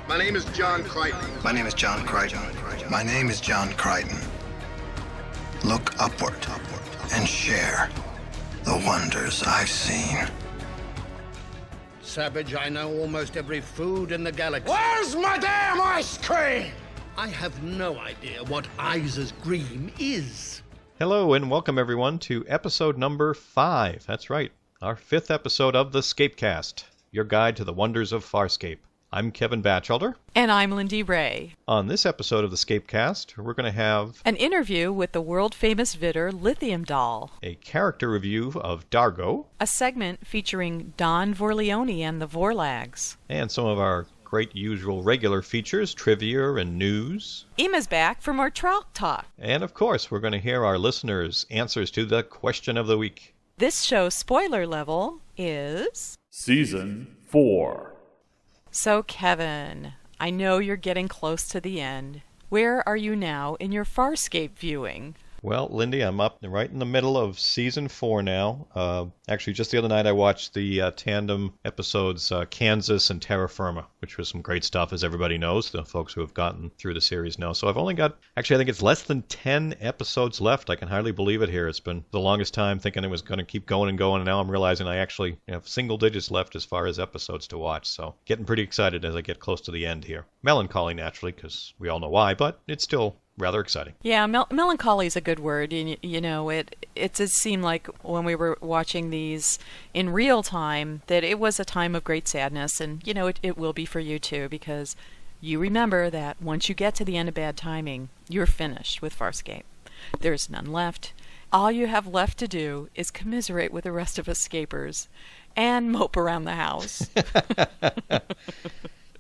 My name is John Crichton. My name is John Crichton. My name is John Crichton. Look upward and share the wonders I've seen. Savage, I know almost every food in the galaxy. Where's my damn ice cream? I have no idea what Isa's Green is. Hello and welcome everyone to episode number 5. That's right, our 5th episode of the ScapeCast, your guide to the wonders of Farscape. I'm Kevin Batchelder. And I'm Lindy Ray. On this episode of the ScapeCast, we're going to have an interview with the world-famous vidder Lithium Doll, a character review of Dargo, a segment featuring Don Vorleone and the Vorlags, and some of our great usual regular features, trivia and news. Emma's back for more Trout Talk. And of course, we're going to hear our listeners' answers to the question of the week. This show's spoiler level is... Season 4. So, Kevin, I know you're getting close to the end. Where are you now in your Farscape viewing? Well, Lindy, I'm up right in the middle of Season 4 now. Actually, just the other night I watched the tandem episodes Kansas and Terra Firma, which was some great stuff, as everybody knows, the folks who have gotten through the series know. So I've only got, actually I think it's less than 10 episodes left. I can hardly believe it here. It's been the longest time thinking it was going to keep going and going, and now I'm realizing I actually have single digits left as far as episodes to watch. So getting pretty excited as I get close to the end here. Melancholy, naturally, because we all know why, but it's still rather exciting. Yeah, melancholy is a good word. You know, it did seem like when we were watching these in real time that it was a time of great sadness, and you know it will be for you too, because you remember that once you get to the end of bad timing, you're finished with Farscape. There's none left. All you have left to do is commiserate with the rest of us escapers and mope around the house.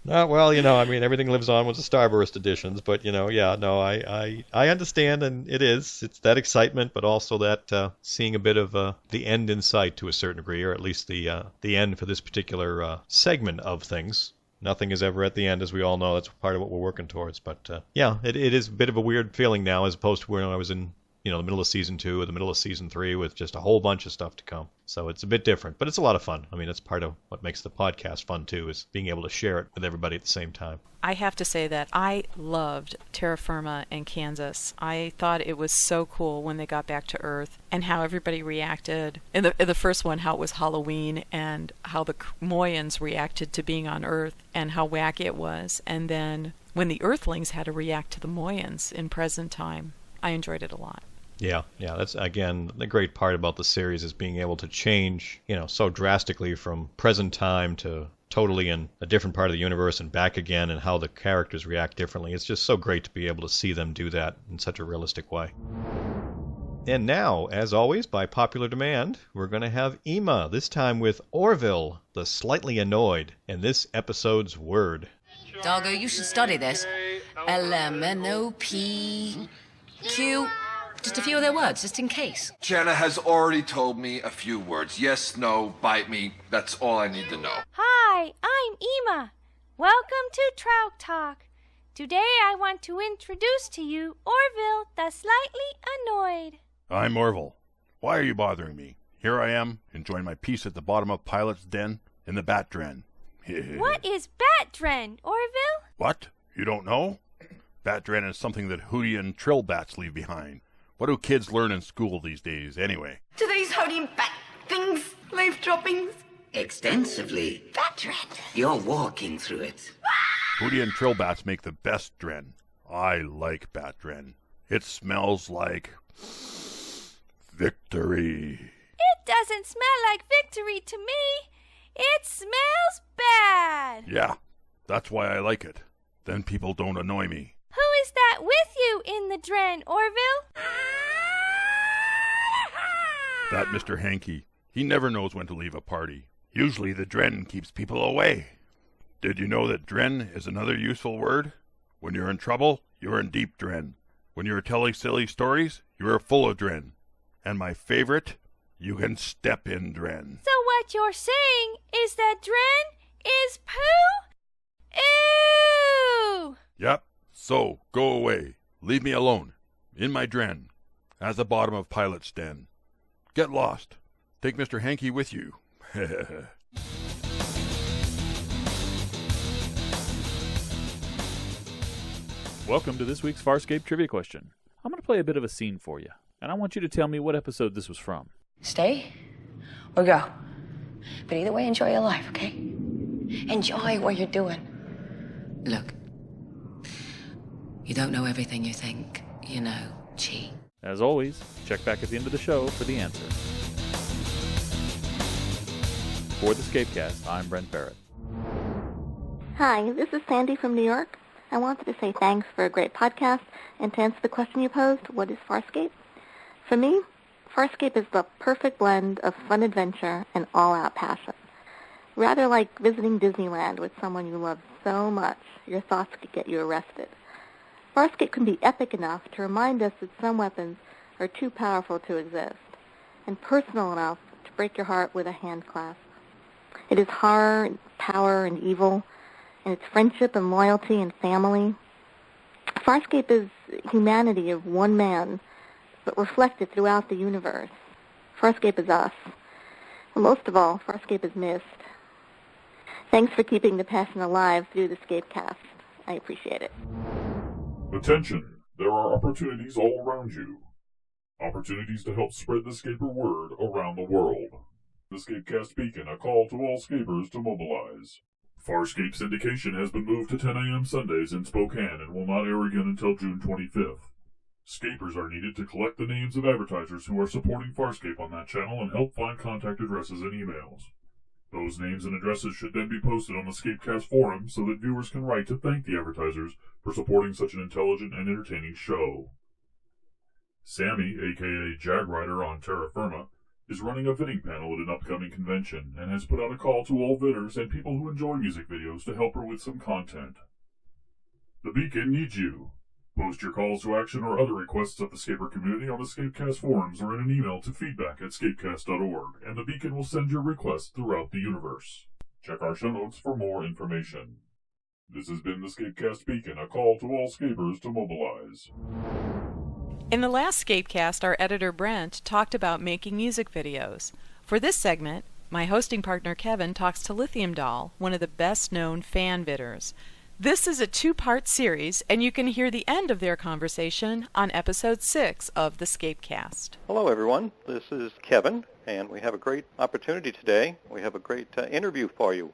Well, you know, I mean, everything lives on with the Starburst editions, but, you know, yeah, no, I understand, and it's that excitement, but also that seeing a bit of the end in sight to a certain degree, or at least the end for this particular segment of things. Nothing is ever at the end, as we all know. That's part of what we're working towards, but, yeah, it is a bit of a weird feeling now, as opposed to when I was in, you know, the middle of Season 2 or the middle of Season 3 with just a whole bunch of stuff to come. So it's a bit different, but it's a lot of fun. I mean, it's part of what makes the podcast fun, too, is being able to share it with everybody at the same time. I have to say that I loved Terra Firma and Kansas. I thought it was so cool when they got back to Earth and how everybody reacted. In the first one, how it was Halloween and how the Moyans reacted to being on Earth and how wacky it was. And then when the Earthlings had to react to the Moyans in present time, I enjoyed it a lot. Yeah, that's, again, the great part about the series is being able to change, you know, so drastically from present time to totally in a different part of the universe and back again, and how the characters react differently. It's just so great to be able to see them do that in such a realistic way. And now, as always, by popular demand, we're going to have Emma, this time with Orville, the Slightly Annoyed, and this episode's word. Dargo, you should study this. LMNOPQ. Just a few of their words, just in case. Jana has already told me a few words. Yes, no, bite me. That's all I need to know. Hi, I'm Emma. Welcome to Trout Talk. Today I want to introduce to you Orville the Slightly Annoyed. I'm Orville. Why are you bothering me? Here I am, enjoying my peace at the bottom of Pilot's Den in the Bat Dren. What is Bat Dren, Orville? What? You don't know? Bat Dren is something that Hootie and Trill bats leave behind. What do kids learn in school these days, anyway? Do these Hootie bat things leave droppings? Extensively. Bat Dren. You're walking through it. Hootie and Trill bats make the best Dren. I like Bat Dren. It smells like victory. It doesn't smell like victory to me. It smells bad. Yeah, that's why I like it. Then people don't annoy me. Who is that with you in the Dren, Orville? That Mr. Hankey. He never knows when to leave a party. Usually the Dren keeps people away. Did you know that Dren is another useful word? When you're in trouble, you're in deep Dren. When you're telling silly stories, you're full of Dren. And my favorite, you can step in Dren. So what you're saying is that Dren is poo? Ew! Yep. So, go away. Leave me alone. In my Dren. At the bottom of Pilot's Den. Get lost. Take Mr. Hankey with you. Welcome to this week's Farscape Trivia Question. I'm going to play a bit of a scene for you, and I want you to tell me what episode this was from. Stay or go. But either way, enjoy your life, okay? Enjoy what you're doing. Look, you don't know everything you think you know, Chi. As always, check back at the end of the show for the answer. For the ScapeCast, I'm Brent Barrett. Hi, this is Sandy from New York. I wanted to say thanks for a great podcast and to answer the question you posed, what is Farscape? For me, Farscape is the perfect blend of fun adventure and all-out passion. Rather like visiting Disneyland with someone you love so much, your thoughts could get you arrested. Farscape can be epic enough to remind us that some weapons are too powerful to exist, and personal enough to break your heart with a hand clasp. It is horror, and power, and evil, and it's friendship and loyalty and family. Farscape is humanity of one man, but reflected throughout the universe. Farscape is us. And most of all, Farscape is missed. Thanks for keeping the passion alive through the ScapeCast. I appreciate it. Attention! There are opportunities all around you. Opportunities to help spread the Scaper word around the world. The ScapeCast Beacon, a call to all Scapers to mobilize. Farscape syndication has been moved to 10 a.m. Sundays in Spokane and will not air again until June 25th. Scapers are needed to collect the names of advertisers who are supporting Farscape on that channel and help find contact addresses and emails. Those names and addresses should then be posted on the ScapeCast forum so that viewers can write to thank the advertisers for supporting such an intelligent and entertaining show. Sammy, aka Jagrider on Terra Firma, is running a bidding panel at an upcoming convention and has put out a call to all bidders and people who enjoy music videos to help her with some content. The Beacon needs you. Post your calls to action or other requests of the Scaper community on the ScapeCast forums or in an email to feedback@scapecast.org, and the Beacon will send your requests throughout the universe. Check our show notes for more information. This has been the ScapeCast Beacon, a call to all Scapers to mobilize. In the last ScapeCast, our editor Brent talked about making music videos. For this segment, my hosting partner Kevin talks to Lithium Doll, one of the best-known fan bidders. This is a two-part series, and you can hear the end of their conversation on episode 6 of the ScapeCast. Hello, everyone. This is Kevin, and we have a great opportunity today. We have a great interview for you.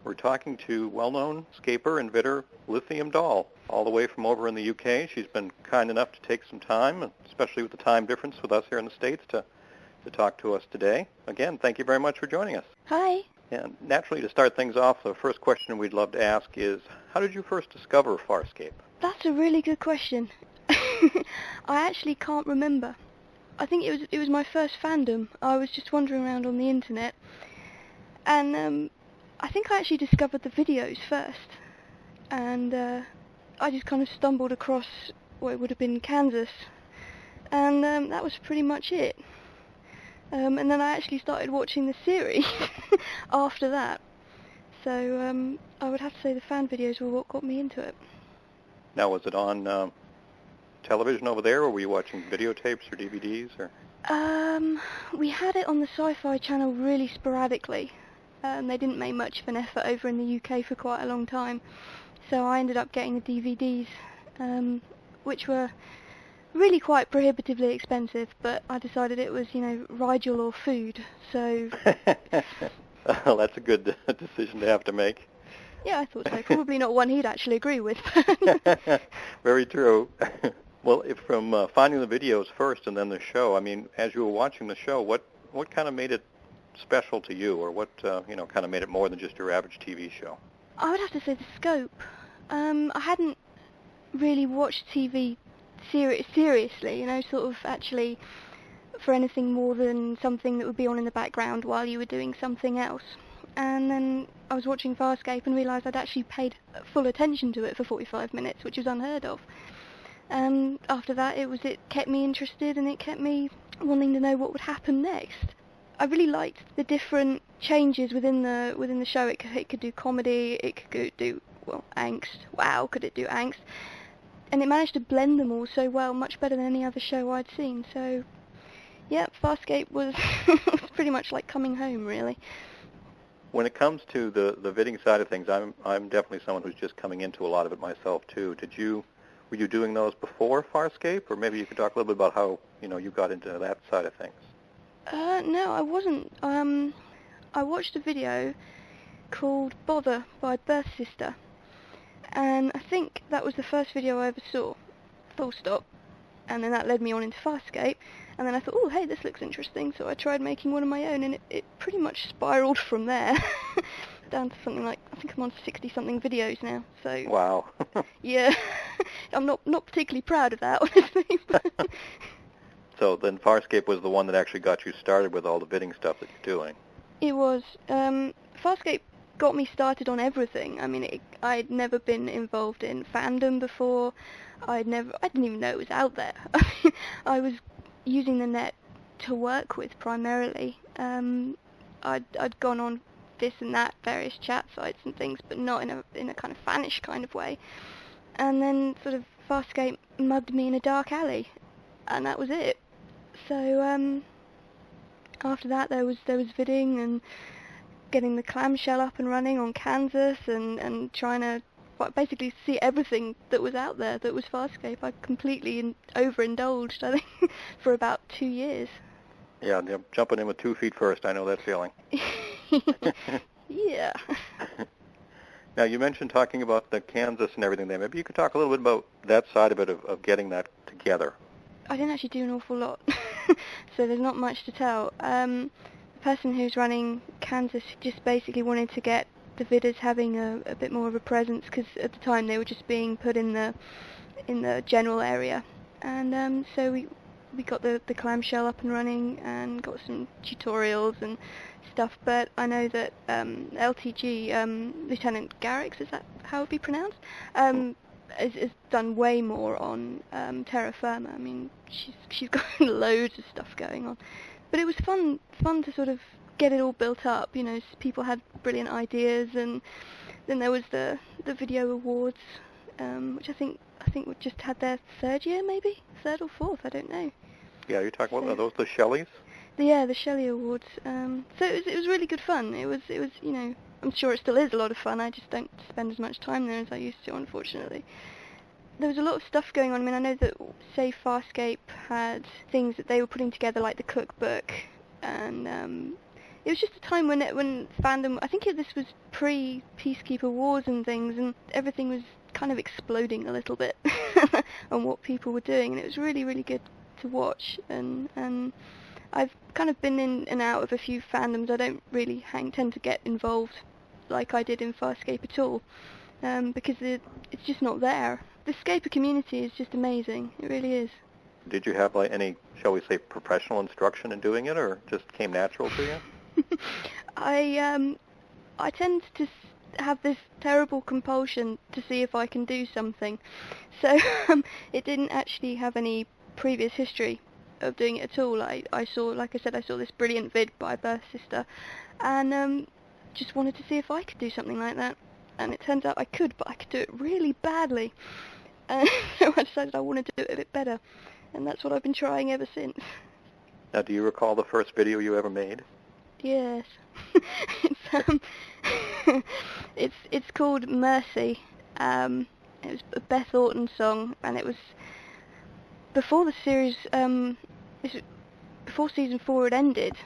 We're talking to well-known scaper and bidder Lithium Doll, all the way from over in the UK. She's been kind enough to take some time, especially with the time difference with us here in the States, to talk to us today. Again, thank you very much for joining us. Hi. And naturally, to start things off, the first question we'd love to ask is, how did you first discover Farscape? That's a really good question. I actually can't remember. I think it was my first fandom. I was just wandering around on the internet, and I think I actually discovered the videos first, and I just kind of stumbled across what it would have been Kansas, and that was pretty much it. And then I actually started watching the series after that. So I would have to say the fan videos were what got me into it. Now, was it on television over there, or were you watching videotapes or DVDs? Or? We had it on the Sci-Fi channel really sporadically. They didn't make much of an effort over in the UK for quite a long time. So I ended up getting the DVDs, which were really quite prohibitively expensive, but I decided it was, Rigel or food, so... Well, that's a good decision to have to make. Yeah, I thought so. Probably not one he'd actually agree with. Very true. Well, from finding the videos first and then the show, I mean, as you were watching the show, what kind of made it special to you, or what, kind of made it more than just your average TV show? I would have to say the scope. I hadn't really watched TV seriously, sort of actually for anything more than something that would be on in the background while you were doing something else. And then I was watching Farscape and realised I'd actually paid full attention to it for 45 minutes, which was unheard of. And after that, it kept me interested, and it kept me wanting to know what would happen next. I really liked the different changes within the show. It could do comedy, it could do angst. Wow, could it do angst? And it managed to blend them all so well, much better than any other show I'd seen. So, yeah, Farscape was pretty much like coming home, really. When it comes to the bidding side of things, I'm definitely someone who's just coming into a lot of it myself too. Did you Were you doing those before Farscape, or maybe you could talk a little bit about how you got into that side of things? No, I wasn't. I watched a video called Bother by Birth Sister, and I think that was the first video I ever saw, full stop, and then that led me on into Farscape, and then I thought, oh hey, this looks interesting, so I tried making one of my own, and it pretty much spiraled from there, down to something like, I think I'm on 60-something videos now, so... Wow. Yeah, I'm not particularly proud of that, honestly, but... So then Farscape was the one that actually got you started with all the bidding stuff that you're doing. It was. Farscape got me started on everything. I mean, I'd never been involved in fandom before. I didn't even know it was out there. I was using the net to work with primarily. I'd gone on this and that, various chat sites and things, but not in a kind of fanish kind of way. And then sort of Farscape mugged me in a dark alley, and that was it. So after that there was vidding and getting the clamshell up and running on Kansas and trying to basically see everything that was out there that was Farscape. I completely overindulged, I think, for about 2 years. Yeah, jumping in with 2 feet first, I know that feeling. Yeah. Now, you mentioned talking about the Kansas and everything there. Maybe you could talk a little bit about that side of it, of getting that together. I didn't actually do an awful lot, so there's not much to tell. The person who's running Kansas just basically wanted to get the vidders having a bit more of a presence, because at the time they were just being put in the general area, and so we got the clamshell up and running and got some tutorials and stuff. But I know that LTG, Lieutenant Garrix, is that how it would be pronounced? Has done way more on terra firma. I mean, she's got loads of stuff going on, but it was fun to sort of get it all built up. People had brilliant ideas, and then there was the video awards, which I think we just had their third year, maybe third or fourth, I don't know. Yeah, you're talking about, are those the Shelleys? Yeah, the Shelley Awards. So it was really good fun. It was I'm sure it still is a lot of fun. I just don't spend as much time there as I used to, unfortunately. There was a lot of stuff going on. I mean, I know that, say, Farscape had things that they were putting together, like the cookbook, and it was just a time when fandom, I think this was pre-Peacekeeper Wars and things, and everything was kind of exploding a little bit on what people were doing, and it was really, really good to watch. And I've kind of been in and out of a few fandoms. I don't really tend to get involved like I did in Farscape at all, because it's just not there. The Scaper community is just amazing. It really is. Did you have any, shall we say, professional instruction in doing it, or just came natural to you? I tend to have this terrible compulsion to see if I can do something. So it didn't actually have any previous history of doing it at all. I saw this brilliant vid by Birth Sister, and just wanted to see if I could do something like that. And it turns out I could, but I could do it really badly. So I decided I wanted to do it a bit better, and that's what I've been trying ever since. Now, do you recall the first video you ever made? Yes. It's called Mercy. It was a Beth Orton song, and it was before the series, before season 4 had ended.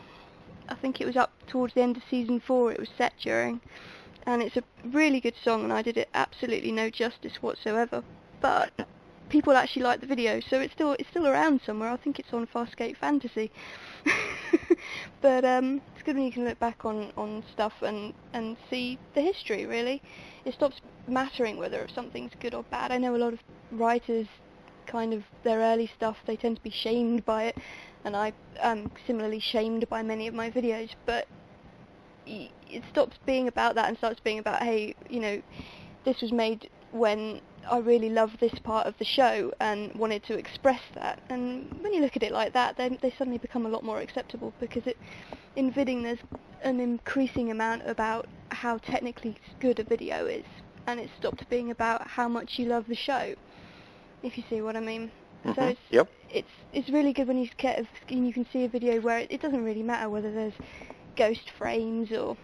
I think it was up towards the end of season 4 it was set during, and it's a really good song, and I did it absolutely no justice whatsoever. But people actually like the video, so it's still around somewhere. I think it's on Farscape Fantasy. But it's good when you can look back on stuff and see the history, really. It stops mattering whether something's good or bad. I know a lot of writers, kind of their early stuff, they tend to be shamed by it, and I am similarly shamed by many of my videos, but it stops being about that and starts being about, hey, this was made when I really love this part of the show and wanted to express that. And when you look at it like that, then they suddenly become a lot more acceptable, because in vidding there's an increasing amount about how technically good a video is, and it's stopped being about how much you love the show, if you see what I mean. Mm-hmm. So it's really good when you can see a video where it doesn't really matter whether there's ghost frames or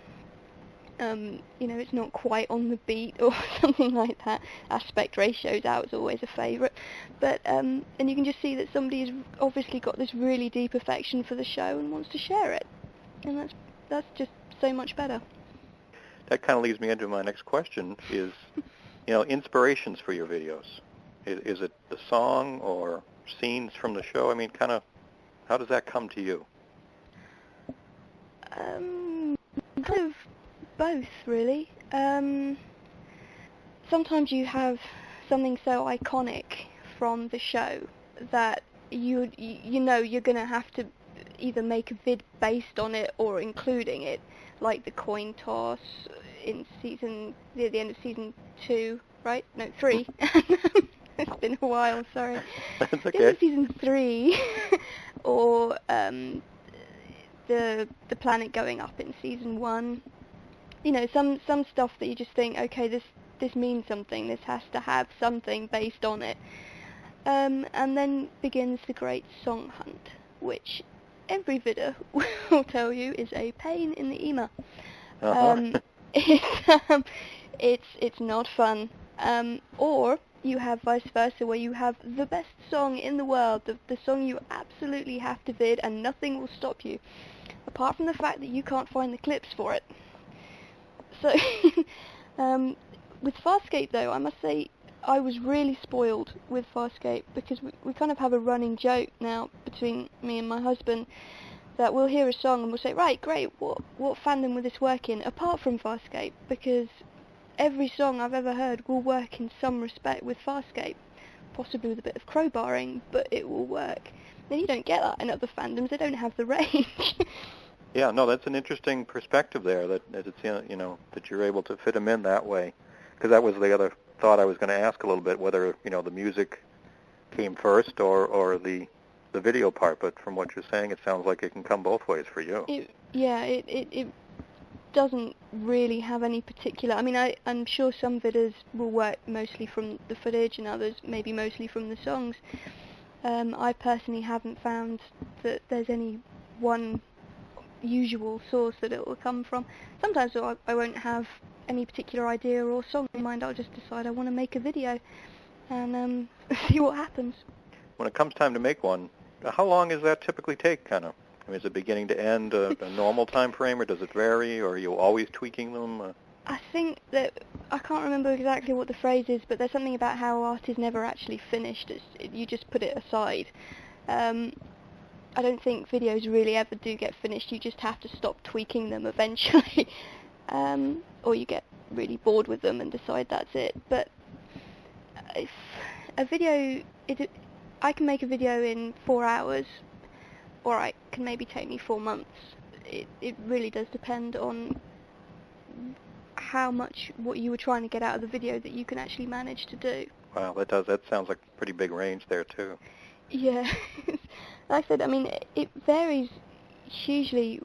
It's not quite on the beat or something like that. Aspect ratio's out is always a favourite. But, and you can just see that somebody has obviously got this really deep affection for the show and wants to share it. And that's just so much better. That kind of leads me into my next question is, inspirations for your videos. Is it the song or scenes from the show? I mean, kind of, how does that come to you? Kind of both, really. Sometimes you have something so iconic from the show that you're going to have to either make a vid based on it or including it, like the coin toss in the end of season 2, right? No, 3. It's been a while, sorry. That's okay. The end of season 3, or the planet going up in season 1. Some stuff that you just think, okay, this means something. This has to have something based on it. And then begins the great song hunt, which every vidder will tell you is a pain in the ema. It's not fun. Or you have vice versa, where you have the best song in the world, the song you absolutely have to vid, and nothing will stop you, apart from the fact that you can't find the clips for it. So, with Farscape, though, I must say I was really spoiled with Farscape, because we kind of have a running joke now between me and my husband that we'll hear a song and we'll say, right, great, what fandom will this work in, apart from Farscape, because every song I've ever heard will work in some respect with Farscape, possibly with a bit of crowbarring, but it will work. Then you don't get that in other fandoms. They don't have the range. Yeah, no, that's an interesting perspective there, that it's, that you're able to fit them in that way. Because that was the other thought I was going to ask a little bit, whether, the music came first or the video part. But from what you're saying, it sounds like it can come both ways for you. It doesn't really have any particular... I mean, I'm sure some vidders will work mostly from the footage and others maybe mostly from the songs. I personally haven't found that there's any one usual source that it will come from. Sometimes I won't have any particular idea or song in mind. I'll just decide I want to make a video and see what happens. When it comes time to make one, how long does that typically take, kind of? I mean, is it beginning to end a normal time frame, or does it vary, or are you always tweaking them? I think that, I can't remember exactly what the phrase is, but there's something about how art is never actually finished. You just put it aside. I don't think videos really ever do get finished. You just have to stop tweaking them eventually. Or you get really bored with them and decide that's it. But if a video, I can make a video in 4 hours, or it can maybe take me 4 months. It really does depend on how much what you were trying to get out of the video that you can actually manage to do. Wow, that sounds like a pretty big range there too. Yeah. Like I said, I mean, it varies hugely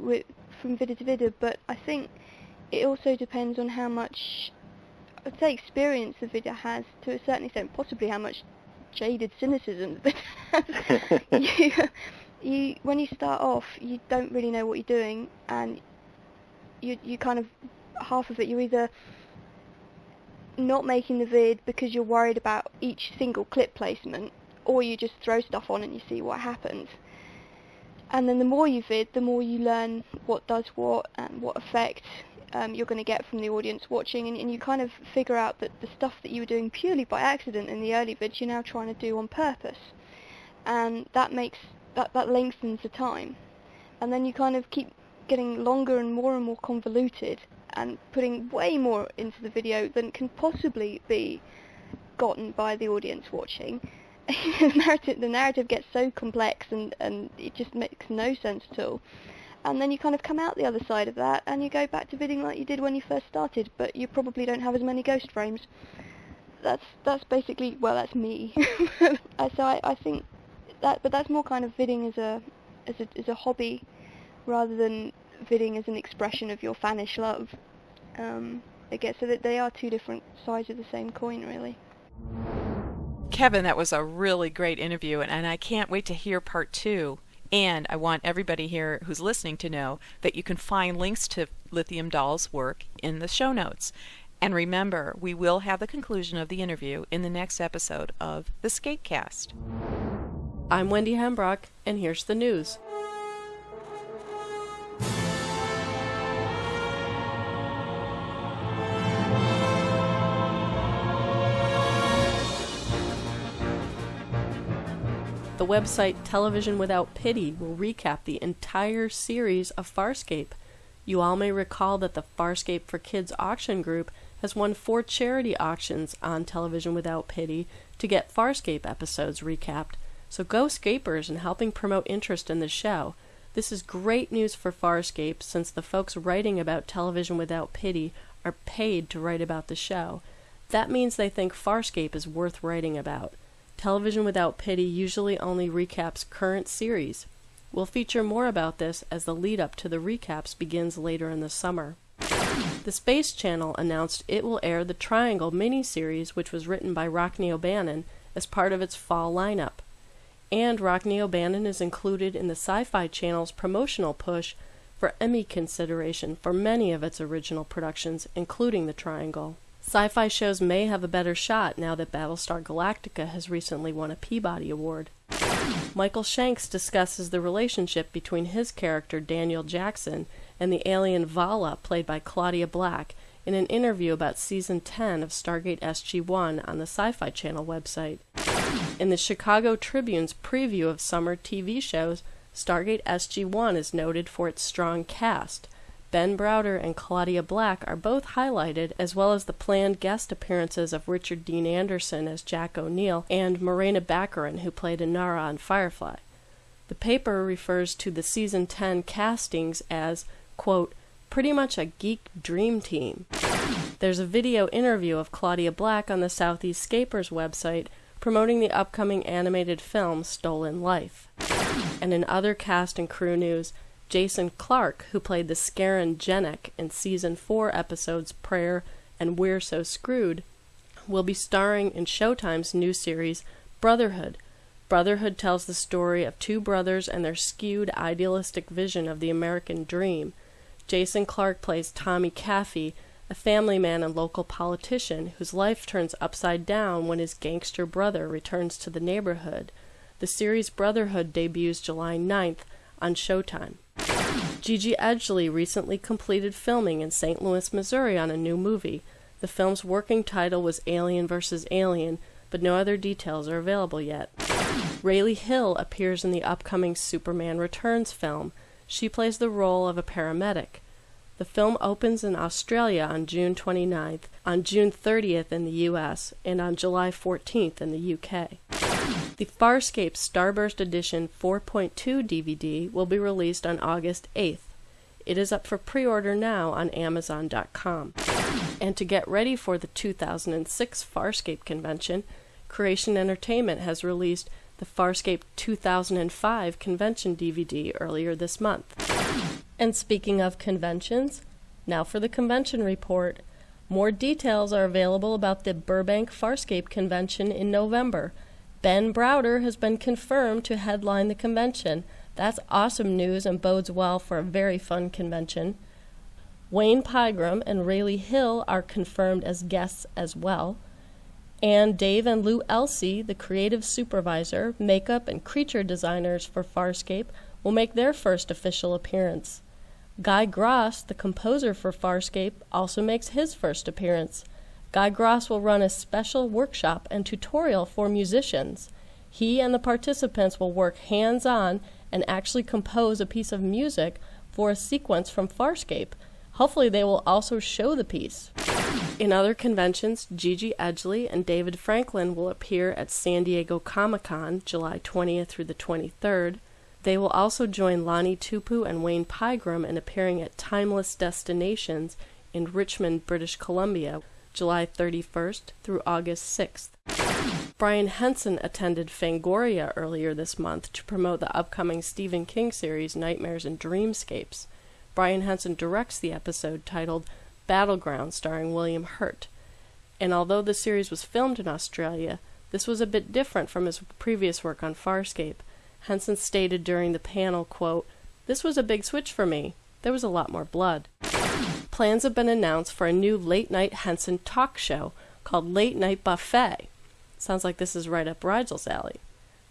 from vidder to vidder, but I think it also depends on how much, I'd say, experience the vidder has, to a certain extent, possibly how much jaded cynicism the vidder has. When you start off, you don't really know what you're doing, and you kind of, half of it, you're either not making the vid because you're worried about each single clip placement, or you just throw stuff on and you see what happens. And then the more you vid, the more you learn what does what and what effect you're going to get from the audience watching, and you kind of figure out that the stuff that you were doing purely by accident in the early vids, you're now trying to do on purpose. And that lengthens the time. And then you kind of keep getting longer and more convoluted, and putting way more into the video than can possibly be gotten by the audience watching. The narrative gets so complex and it just makes no sense at all. And then you kind of come out the other side of that and you go back to bidding like you did when you first started, but you probably don't have as many ghost frames. That's basically, well, that's me. So I think that, but that's more kind of bidding as a hobby rather than bidding as an expression of your fanish love. I guess so that they are two different sides of the same coin, really. Kevin, that was a really great interview, and I can't wait to hear part 2. And I want everybody here who's listening to know that you can find links to Lithium Doll's work in the show notes. And remember, we will have the conclusion of the interview in the next episode of the ScapeCast. I'm Wendy Hembrock, and here's the news. The website Television Without Pity will recap the entire series of Farscape. You all may recall that the Farscape for Kids auction group has won 4 charity auctions on Television Without Pity to get Farscape episodes recapped. So go Scapers in helping promote interest in the show. This is great news for Farscape since the folks writing about Television Without Pity are paid to write about the show. That means they think Farscape is worth writing about. Television Without Pity usually only recaps current series. We'll feature more about this as the lead-up to the recaps begins later in the summer. The Space Channel announced it will air the Triangle miniseries, which was written by Rockne O'Bannon, as part of its fall lineup. And Rockne O'Bannon is included in the Sci-Fi Channel's promotional push for Emmy consideration for many of its original productions, including The Triangle. Sci-fi shows may have a better shot now that Battlestar Galactica has recently won a Peabody Award. Michael Shanks discusses the relationship between his character Daniel Jackson and the alien Vala, played by Claudia Black, in an interview about Season 10 of Stargate SG-1 on the Sci-Fi Channel website. In the Chicago Tribune's preview of summer TV shows, Stargate SG-1 is noted for its strong cast. Ben Browder and Claudia Black are both highlighted, as well as the planned guest appearances of Richard Dean Anderson as Jack O'Neill and Morena Baccarin, who played Inara on Firefly. The paper refers to the Season 10 castings as, quote, pretty much a geek dream team. There's a video interview of Claudia Black on the Southeast Scapers website promoting the upcoming animated film Stolen Life. And in other cast and crew news, Jason Clarke, who played the Scarran Jenek in Season 4 episodes Prayer and We're So Screwed, will be starring in Showtime's new series Brotherhood. Brotherhood tells the story of 2 brothers and their skewed idealistic vision of the American dream. Jason Clarke plays Tommy Caffey, a family man and local politician whose life turns upside down when his gangster brother returns to the neighborhood. The series Brotherhood debuts July 9th on Showtime. Gigi Edgley recently completed filming in St. Louis, Missouri on a new movie. The film's working title was Alien vs. Alien, but no other details are available yet. Rayleigh Hill appears in the upcoming Superman Returns film. She plays the role of a paramedic. The film opens in Australia on June 29th, on June 30th in the US, and on July 14th in the UK. The Farscape Starburst Edition 4.2 DVD will be released on August 8th. It is up for pre-order now on Amazon.com. And to get ready for the 2006 Farscape Convention, Creation Entertainment has released the Farscape 2005 Convention DVD earlier this month. And speaking of conventions, now for the convention report. More details are available about the Burbank Farscape Convention in November. Ben Browder has been confirmed to headline the convention. That's awesome news and bodes well for a very fun convention. Wayne Pygram and Rayleigh Hill are confirmed as guests as well. And Dave and Lou Elsey, the creative supervisor, makeup, and creature designers for Farscape, will make their first official appearance. Guy Gross, the composer for Farscape, also makes his first appearance. Guy Gross will run a special workshop and tutorial for musicians. He and the participants will work hands-on and actually compose a piece of music for a sequence from Farscape. Hopefully they will also show the piece. In other conventions, Gigi Edgley and David Franklin will appear at San Diego Comic-Con, July 20th through the 23rd. They will also join Lonnie Tupu and Wayne Pygram in appearing at Timeless Destinations in Richmond, British Columbia, July 31st through August 6th. Brian Henson attended Fangoria earlier this month to promote the upcoming Stephen King series Nightmares and Dreamscapes. Brian Henson directs the episode titled Battleground, starring William Hurt. And although the series was filmed in Australia, this was a bit different from his previous work on Farscape. Henson stated during the panel, quote, "This was a big switch for me. There was a lot more blood." Plans have been announced for a new late-night Henson talk show called Late Night Buffet. Sounds like this is right up Rigel's alley.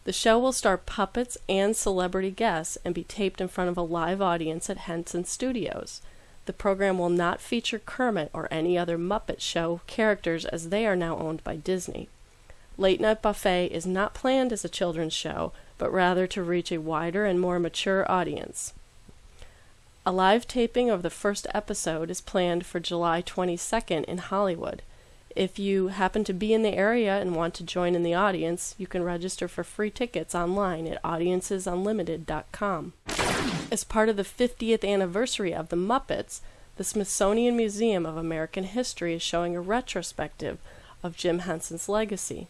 The show will star puppets and celebrity guests and be taped in front of a live audience at Henson Studios. The program will not feature Kermit or any other Muppet Show characters as they are now owned by Disney. Late Night Buffet is not planned as a children's show, but rather to reach a wider and more mature audience. A live taping of the first episode is planned for July 22nd in Hollywood. If you happen to be in the area and want to join in the audience, you can register for free tickets online at audiencesunlimited.com. As part of the 50th anniversary of the Muppets, the Smithsonian Museum of American History is showing a retrospective of Jim Henson's legacy.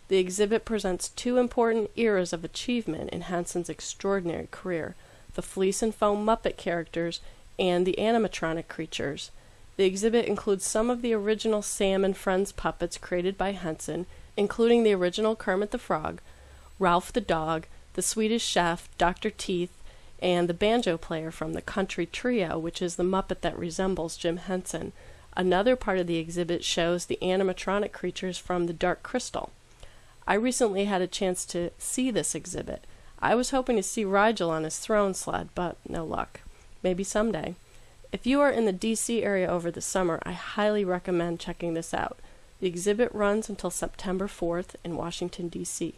The exhibit presents two important eras of achievement in Henson's extraordinary career: the fleece and foam Muppet characters and the animatronic creatures. The exhibit includes some of the original Sam and Friends puppets created by Henson, including the original Kermit the Frog, Ralph the Dog, the Swedish Chef, Dr. Teeth, and the banjo player from the Country Trio, which is the Muppet that resembles Jim Henson. Another part of the exhibit shows the animatronic creatures from the Dark Crystal. I recently had a chance to see this exhibit. I was hoping to see Rigel on his throne sled, but no luck. Maybe someday. If you are in the D.C. area over the summer, I highly recommend checking this out. The exhibit runs until September 4th in Washington, D.C.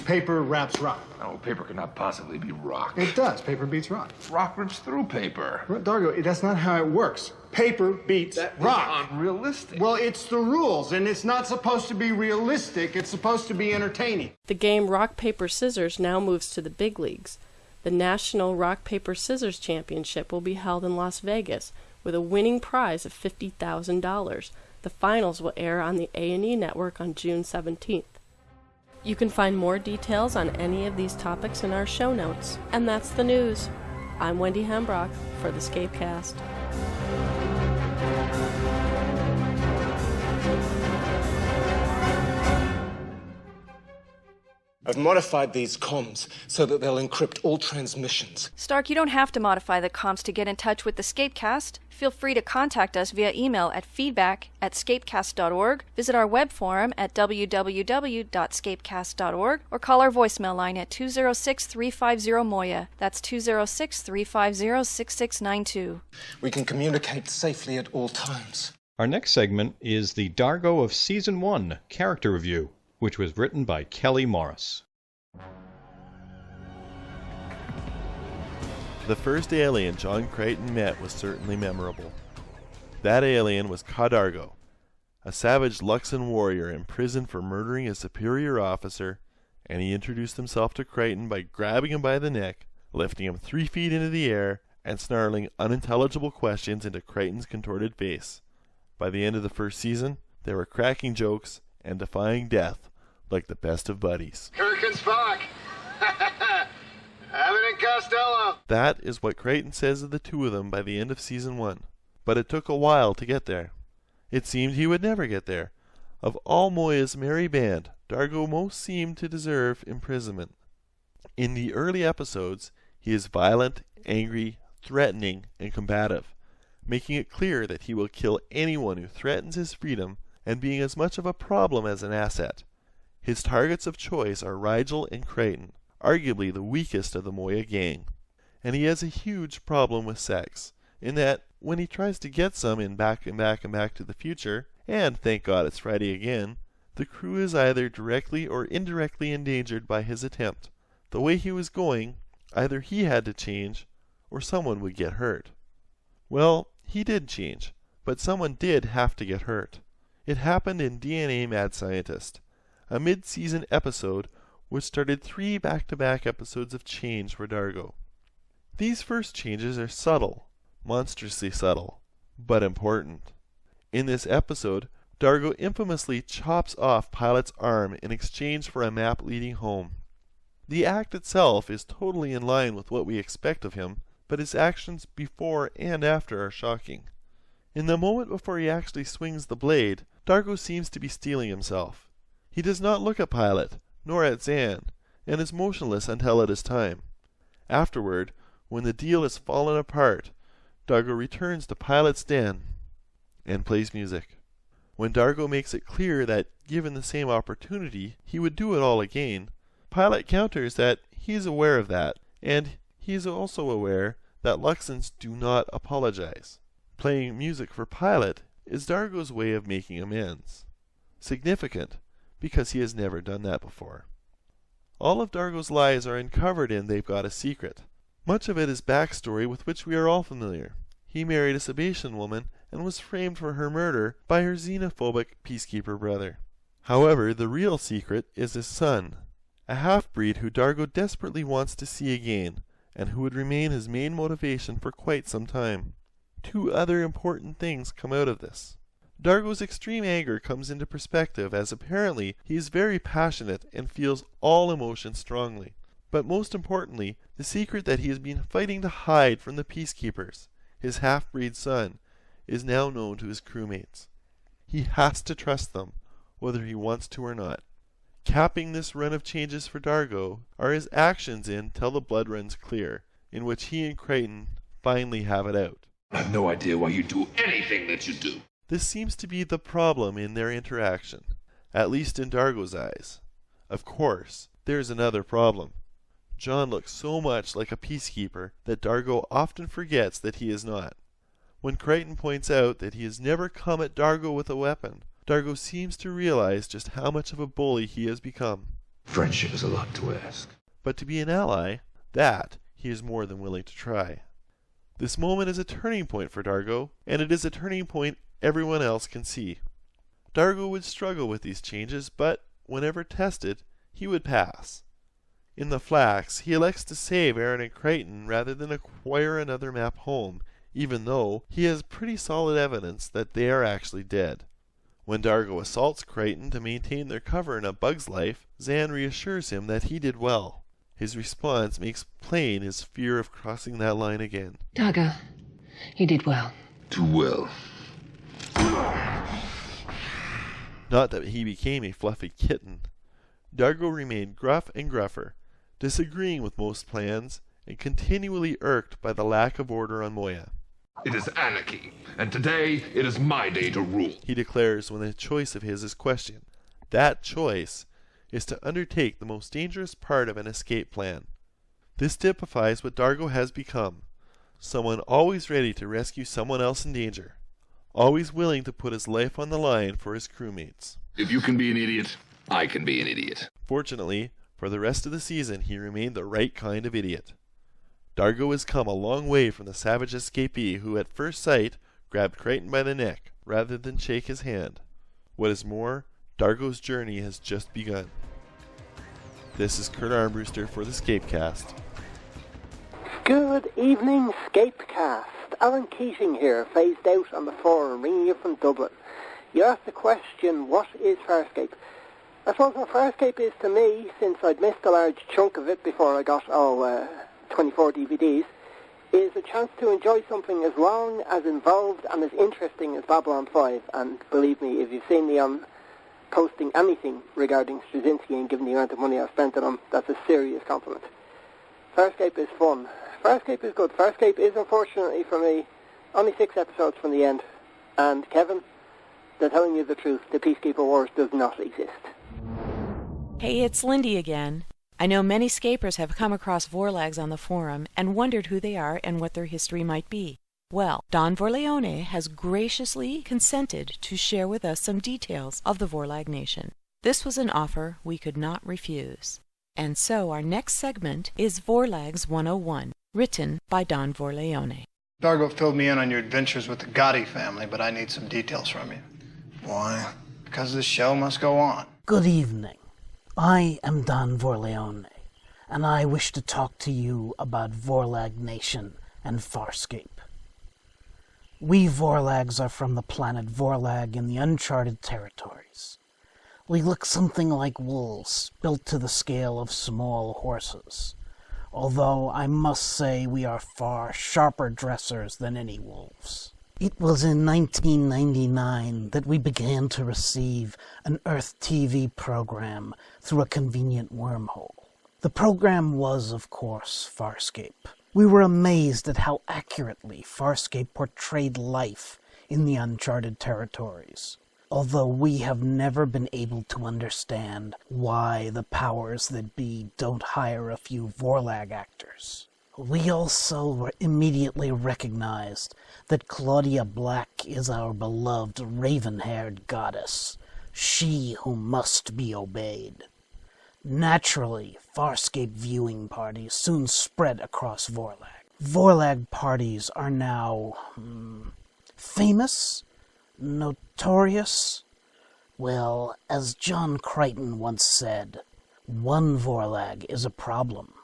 Paper wraps rock. No, paper could not possibly be rock. It does. Paper beats rock. Rock rips through paper. Dargo, that's not how it works. Paper beats rock. That's unrealistic. Well, it's the rules, and it's not supposed to be realistic. It's supposed to be entertaining. The game Rock, Paper, Scissors now moves to the big leagues. The National Rock, Paper, Scissors Championship will be held in Las Vegas with a winning prize of $50,000. The finals will air on the A&E network on June 17th. You can find more details on any of these topics in our show notes. And that's the news. I'm Wendy Hembrock for the ScapeCast. I've modified these comms so that they'll encrypt all transmissions. Stark, you don't have to modify the comms to get in touch with the ScapeCast. Feel free to contact us via email at feedback@scapecast.org, visit our web forum at www.scapecast.org, or call our voicemail line at 206-350-MOYA. That's 206-350-6692. We can communicate safely at all times. Our next segment is the Dargo of Season 1 Character Review, which was written by Kelly Morris. The first alien John Crichton met was certainly memorable. That alien was Dargo, a savage Luxon warrior imprisoned for murdering a superior officer, and he introduced himself to Crichton by grabbing him by the neck, lifting him 3 feet into the air, and snarling unintelligible questions into Crichton's contorted face. By the end of the first season, they were cracking jokes and defying death like the best of buddies. Kirk and Spock! Abbott and Costello! That is what Crichton says of the two of them by the end of Season 1. But it took a while to get there. It seemed he would never get there. Of all Moya's merry band, Dargo most seemed to deserve imprisonment. In the early episodes, he is violent, angry, threatening, and combative, making it clear that he will kill anyone who threatens his freedom and being as much of a problem as an asset. His targets of choice are Rigel and Crichton, arguably the weakest of the Moya gang. And he has a huge problem with sex, in that when he tries to get some in Back and Back and Back to the Future, and thank God it's Friday again, the crew is either directly or indirectly endangered by his attempt. The way he was going, either he had to change, or someone would get hurt. Well, he did change, but someone did have to get hurt. It happened in DNA Mad Scientist, a mid-season episode which started 3 back-to-back episodes of change for Dargo. These first changes are subtle, monstrously subtle, but important. In this episode, Dargo infamously chops off Pilot's arm in exchange for a map leading home. The act itself is totally in line with what we expect of him, but his actions before and after are shocking. In the moment before he actually swings the blade, Dargo seems to be steeling himself. He does not look at Pilot, nor at Zan, and is motionless until it is time. Afterward, when the deal has fallen apart, Dargo returns to Pilot's den and plays music. When Dargo makes it clear that, given the same opportunity, he would do it all again, Pilot counters that he is aware of that, and he is also aware that Luxons do not apologize. Playing music for Pilot is Dargo's way of making amends. Significant, because he has never done that before. All of Dargo's lies are uncovered in They've Got a Secret. Much of it is backstory with which we are all familiar. He married a Sebastian woman and was framed for her murder by her xenophobic peacekeeper brother. However, the real secret is his son, a half-breed who Dargo desperately wants to see again, and who would remain his main motivation for quite some time. Two other important things come out of this. Dargo's extreme anger comes into perspective, as apparently he is very passionate and feels all emotion strongly. But most importantly, the secret that he has been fighting to hide from the peacekeepers, his half-breed son, is now known to his crewmates. He has to trust them, whether he wants to or not. Capping this run of changes for Dargo are his actions in Till the Blood Runs Clear, in which he and Crichton finally have it out. I have no idea why you do anything that you do. This seems to be the problem in their interaction, at least in Dargo's eyes. Of course, there's another problem. John looks so much like a peacekeeper that Dargo often forgets that he is not. When Crichton points out that he has never come at Dargo with a weapon, Dargo seems to realize just how much of a bully he has become. Friendship is a lot to ask. But to be an ally, that he is more than willing to try. This moment is a turning point for Dargo, and it is a turning point everyone else can see. Dargo would struggle with these changes, but whenever tested, he would pass. In the Flax, he elects to save Aaron and Crichton rather than acquire another map home, even though he has pretty solid evidence that they are actually dead. When Dargo assaults Crichton to maintain their cover in a bug's life, Zan reassures him that he did well. His response makes plain his fear of crossing that line again. Dargo, you did well. Too well. Not that he became a fluffy kitten. Dargo remained gruff and gruffer, disagreeing with most plans, and continually irked by the lack of order on Moya. It is anarchy, and today it is my day to rule, he declares when a choice of his is questioned. That choice is to undertake the most dangerous part of an escape plan. This typifies what Dargo has become, someone always ready to rescue someone else in danger, always willing to put his life on the line for his crewmates. If you can be an idiot, I can be an idiot. Fortunately, for the rest of the season he remained the right kind of idiot. Dargo has come a long way from the savage escapee who at first sight grabbed Crichton by the neck rather than shake his hand. What is more, Dargo's journey has just begun. This is Kurt Armbruster for the ScapeCast. Good evening, ScapeCast. Alan Keating here, phased out on the forum, ringing you from Dublin. You asked the question, what is Farscape? I suppose what Farscape is to me, since I'd missed a large chunk of it before I got all 24 DVDs, is a chance to enjoy something as long, as involved, and as interesting as Babylon 5. And believe me, if you've seen me on posting anything regarding Straczynski and given the amount of money I've spent on him, that's a serious compliment. Farscape is fun. Farscape is good. Farscape is, unfortunately for me, only 6 episodes from the end. And Kevin, they're telling you the truth. The Peacekeeper Wars does not exist. Hey, it's Lindy again. I know many scapers have come across Vorlags on the forum and wondered who they are and what their history might be. Well, Don Vorleone has graciously consented to share with us some details of the Vorlag Nation. This was an offer we could not refuse. And so our next segment is Vorlags 101, written by Don Vorleone. Dargo filled me in on your adventures with the Gotti family, but I need some details from you. Why? Because the show must go on. Good evening. I am Don Vorleone, and I wish to talk to you about Vorlag Nation and Farscape. We Vorlags are from the planet Vorlag in the uncharted territories. We look something like wolves, built to the scale of small horses, although I must say we are far sharper dressers than any wolves. It was in 1999 that we began to receive an Earth TV program through a convenient wormhole. The program was, of course, Farscape, We were amazed at how accurately Farscape portrayed life in the uncharted territories, although we have never been able to understand why the powers that be don't hire a few Vorlag actors. We also immediately recognized that Claudia Black is our beloved raven-haired goddess, she who must be obeyed. Naturally, Farscape viewing parties soon spread across Vorlag. Vorlag parties are now famous? Notorious? Well, as John Crichton once said, 1 Vorlag is a problem,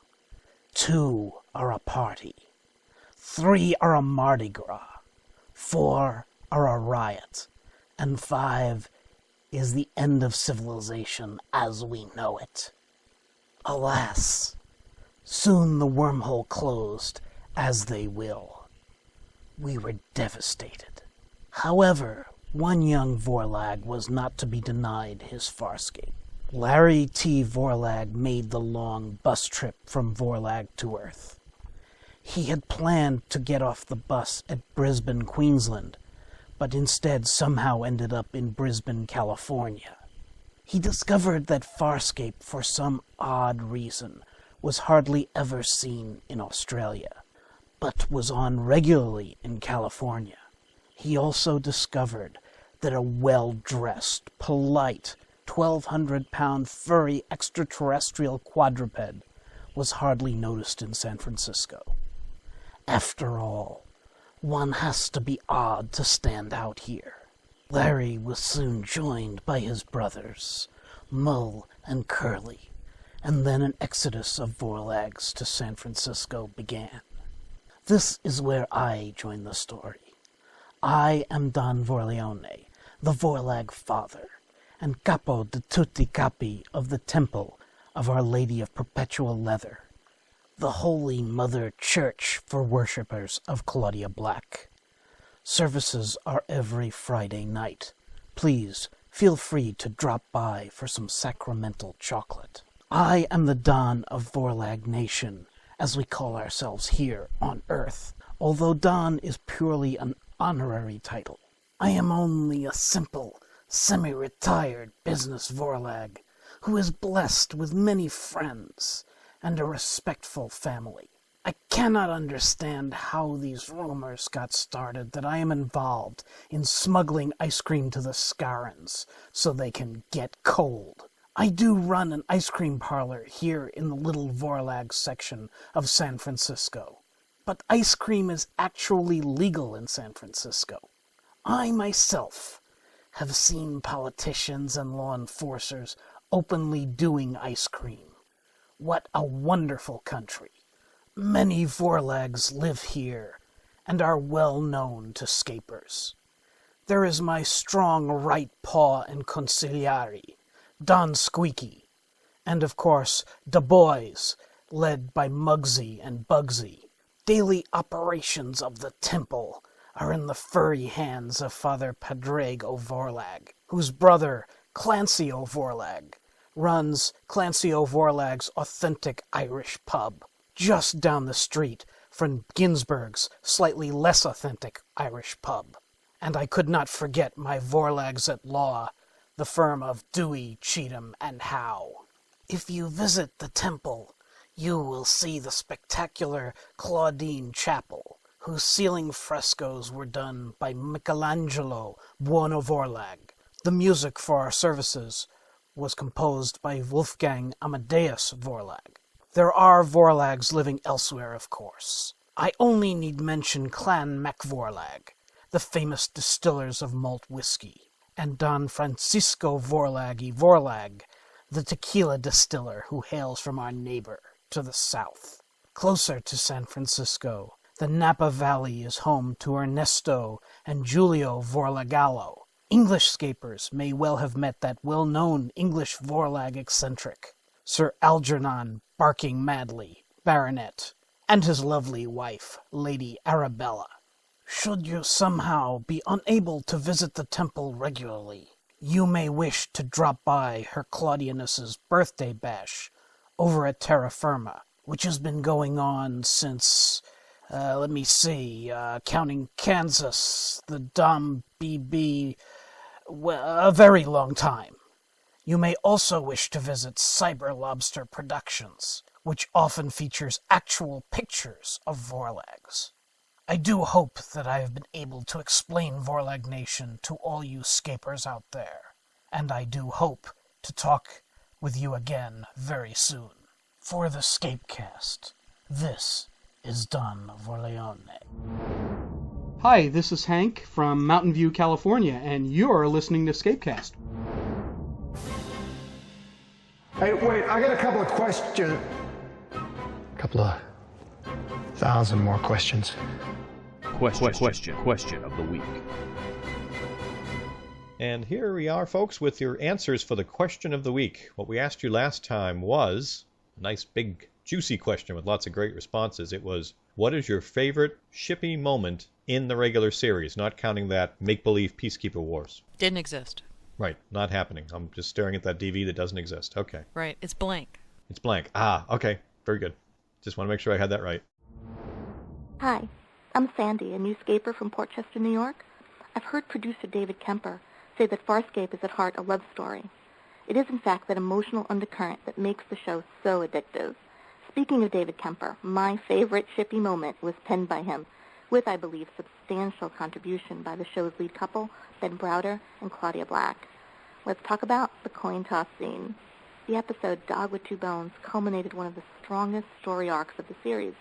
2 are a party, 3 are a Mardi Gras, 4 are a riot, and 5 is the end of civilization as we know it. Alas, soon the wormhole closed, as they will. We were devastated. However, one young Vorlag was not to be denied his Farscape. Larry T. Vorlag made the long bus trip from Vorlag to Earth. He had planned to get off the bus at Brisbane, Queensland, but instead somehow ended up in Brisbane, California. He discovered that Farscape, for some odd reason, was hardly ever seen in Australia, but was on regularly in California. He also discovered that a well-dressed, polite, 1,200-pound furry extraterrestrial quadruped was hardly noticed in San Francisco. After all, one has to be odd to stand out here. Larry was soon joined by his brothers, Mull and Curly, and then an exodus of Vorlags to San Francisco began. This is where I join the story. I am Don Vorleone, the Vorlag father, and Capo de tutti capi of the Temple of Our Lady of Perpetual Leather, the Holy Mother Church for worshippers of Claudia Black. Services are every Friday night. Please feel free to drop by for some sacramental chocolate. I am the Don of Vorlag Nation, as we call ourselves here on Earth, although Don is purely an honorary title. I am only a simple, semi-retired business Vorlag who is blessed with many friends and a respectful family. I cannot understand how these rumors got started that I am involved in smuggling ice cream to the Scarans so they can get cold. I do run an ice cream parlor here in the Little Vorlag section of San Francisco, but ice cream is actually legal in San Francisco. I myself have seen politicians and law enforcers openly doing ice cream. What a wonderful country. Many Vorlags live here and are well known to scapers. There is my strong right paw and consigliere, Don Squeaky, and of course the boys, led by Muggsy and Bugsy. Daily operations of the temple are in the furry hands of Father Padraig O'Vorlag, whose brother, Clancy O'Vorlag, runs Clancy O'Vorlag's authentic Irish pub, just down the street from Ginsberg's slightly less authentic Irish pub. And I could not forget my Vorlags at law, the firm of Dewey, Cheatham, and Howe. If you visit the temple, you will see the spectacular Claudine Chapel, whose ceiling frescoes were done by Michelangelo Buonovorlag. The music for our services was composed by Wolfgang Amadeus Vorlag. There are Vorlags living elsewhere, of course. I only need mention Clan MacVorlag, the famous distillers of malt whiskey, and Don Francisco Vorlag Vorlag, the tequila distiller who hails from our neighbor to the south. Closer to San Francisco, the Napa Valley is home to Ernesto and Giulio Vorlagallo. English scapers may well have met that well-known English Vorlag eccentric, Sir Algernon Barking Madley, Baronet, and his lovely wife, Lady Arabella. Should you somehow be unable to visit the temple regularly, you may wish to drop by Her Claudianus's birthday bash over at Terra Firma, which has been going on since, counting Kansas, the Dom BB, a very long time. You may also wish to visit Cyber Lobster Productions, which often features actual pictures of Vorlags. I do hope that I have been able to explain Vorlag Nation to all you scapers out there, and I do hope to talk with you again very soon. For the ScapeCast, this is Don Vorleone. Hi, this is Hank from Mountain View, California, and you're listening to ScapeCast. Hey, wait, I got a couple of questions. Couple of 1,000 more questions. Question of the week. And here we are, folks, with your answers for the question of the week. What we asked you last time was a nice, big, juicy question with lots of great responses. It was, what is your favorite shippy moment in the regular series, not counting that make-believe Peacekeeper Wars? Didn't exist. Right, not happening. I'm just staring at that DV that doesn't exist. Okay. Right, it's blank. It's blank. Ah, okay. Very good. Just want to make sure I had that right. Hi, I'm Sandy, a new scaper from Port Chester, New York. I've heard producer David Kemper say that Farscape is at heart a love story. It is, in fact, that emotional undercurrent that makes the show so addictive. Speaking of David Kemper, my favorite shippy moment was penned by him, with, I believe, substantial contribution by the show's lead couple, Ben Browder and Claudia Black. Let's talk about the coin toss scene. The episode Dog with Two Bones culminated one of the strongest story arcs of the series,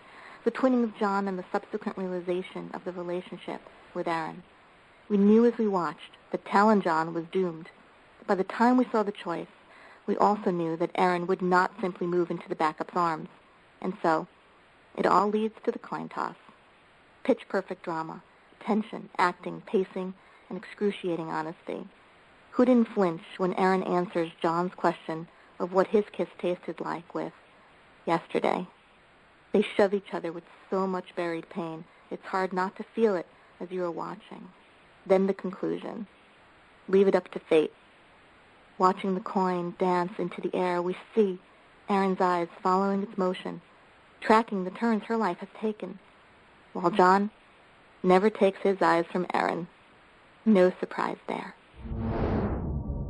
the twinning of John and the subsequent realization of the relationship with Aaron. We knew as we watched that Talon John was doomed. By the time we saw the choice, we also knew that Aaron would not simply move into the backup's arms. And so, it all leads to the coin toss. Pitch-perfect drama, tension, acting, pacing, and excruciating honesty. Who didn't flinch when Aaron answers John's question of what his kiss tasted like with, yesterday? They shove each other with so much buried pain, it's hard not to feel it as you are watching. Then the conclusion. Leave it up to fate. Watching the coin dance into the air, we see Erin's eyes following its motion, tracking the turns her life has taken, while John never takes his eyes from Erin. No surprise there.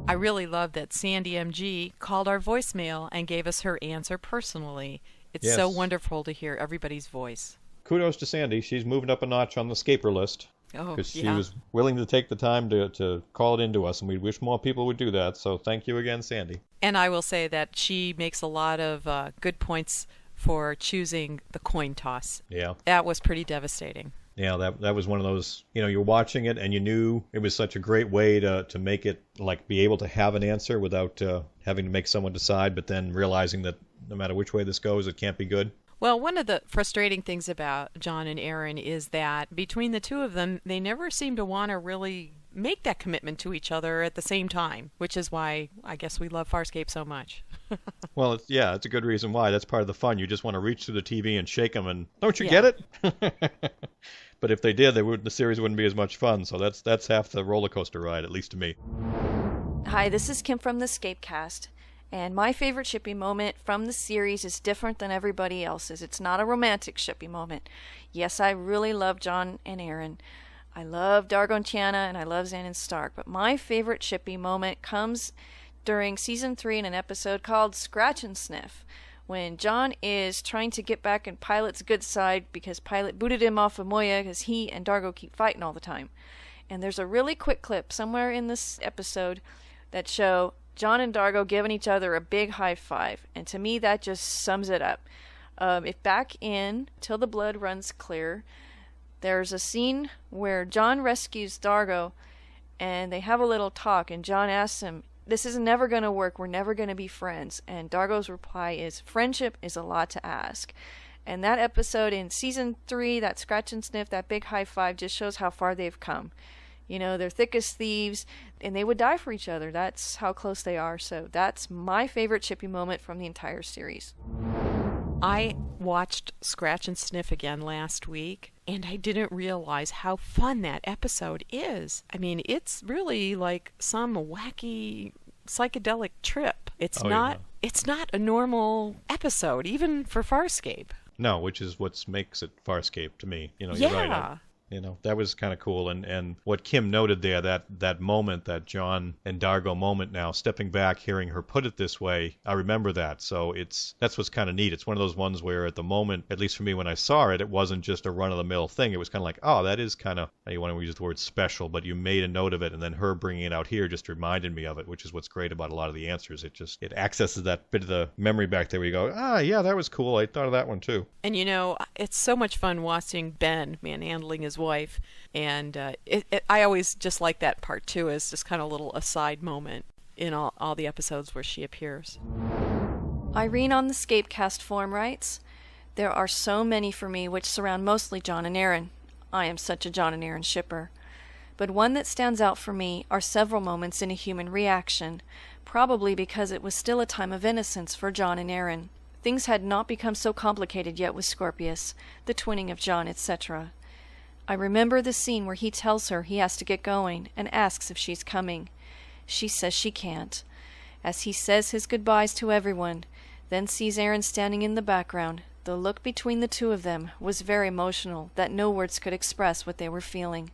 I really love that Sandy MG called our voicemail and gave us her answer personally. It's so wonderful to hear everybody's voice. Kudos to Sandy. She's moving up a notch on the scaper list. Oh, because she was willing to take the time to call it into us, and we wish more people would do that. So thank you again, Sandy. And I will say that she makes a lot of good points for choosing the coin toss. Yeah. That was pretty devastating. Yeah, that was one of those, you're watching it and you knew it was such a great way to make it, like, be able to have an answer without having to make someone decide, but then realizing that no matter which way this goes, it can't be good. Well, one of the frustrating things about John and Aaron is that between the two of them, they never seem to want to really make that commitment to each other at the same time, which is why I guess we love Farscape so much. Well, it's a good reason why. That's part of the fun. You just want to reach through the TV and shake them, and don't you get it? But if they did, the series wouldn't be as much fun. So that's half the roller coaster ride, at least to me. Hi, this is Kim from the ScapeCast. And my favorite shippy moment from the series is different than everybody else's. It's not a romantic shippy moment. Yes, I really love John and Aaron. I love Dargo and Tiana, and I love Xan and Stark. But my favorite shippy moment comes during Season 3 in an episode called Scratch and Sniff, when John is trying to get back in Pilot's good side because Pilot booted him off of Moya because he and Dargo keep fighting all the time. And there's a really quick clip somewhere in this episode that show John and Dargo giving each other a big high five, and to me that just sums it up. If back in Till the Blood Runs Clear, there's a scene where John rescues Dargo, and they have a little talk, and John asks him, "This is never going to work, we're never going to be friends," and Dargo's reply is, "Friendship is a lot to ask." And that episode in Season 3, that Scratch and Sniff, that big high five, just shows how far they've come. They're thick as thieves, and they would die for each other. That's how close they are. So that's my favorite shippy moment from the entire series. I watched Scratch and Sniff again last week, and I didn't realize how fun that episode is. I mean, it's really like some wacky psychedelic trip. It's not it's not a normal episode, even for Farscape. No, which is what makes it Farscape to me. You're Yeah. right. That was kind of cool. And what Kim noted there, that moment, that John and Dargo moment now, stepping back, hearing her put it this way, I remember that. So that's what's kind of neat. It's one of those ones where at the moment, at least for me when I saw it, it wasn't just a run-of-the-mill thing. It was kind of like, oh, that is kind of, you want to use the word special, but you made a note of it, and then her bringing it out here just reminded me of it, which is what's great about a lot of the answers. It accesses that bit of the memory back there where you go, yeah, that was cool. I thought of that one too. And it's so much fun watching Ben manhandling his wife, and I always just like that part too, as just kind of a little aside moment in all the episodes where she appears. Irene on the ScapeCast forum writes, "There are so many for me which surround mostly John and Aaron. I am such a John and Aaron shipper. But one that stands out for me are several moments in a human reaction, probably because it was still a time of innocence for John and Aaron. Things had not become so complicated yet with Scorpius, the twinning of John, etc. I remember the scene where he tells her he has to get going and asks if she's coming. She says she can't. As he says his goodbyes to everyone, then sees Aaron standing in the background, the look between the two of them was very emotional, that no words could express what they were feeling.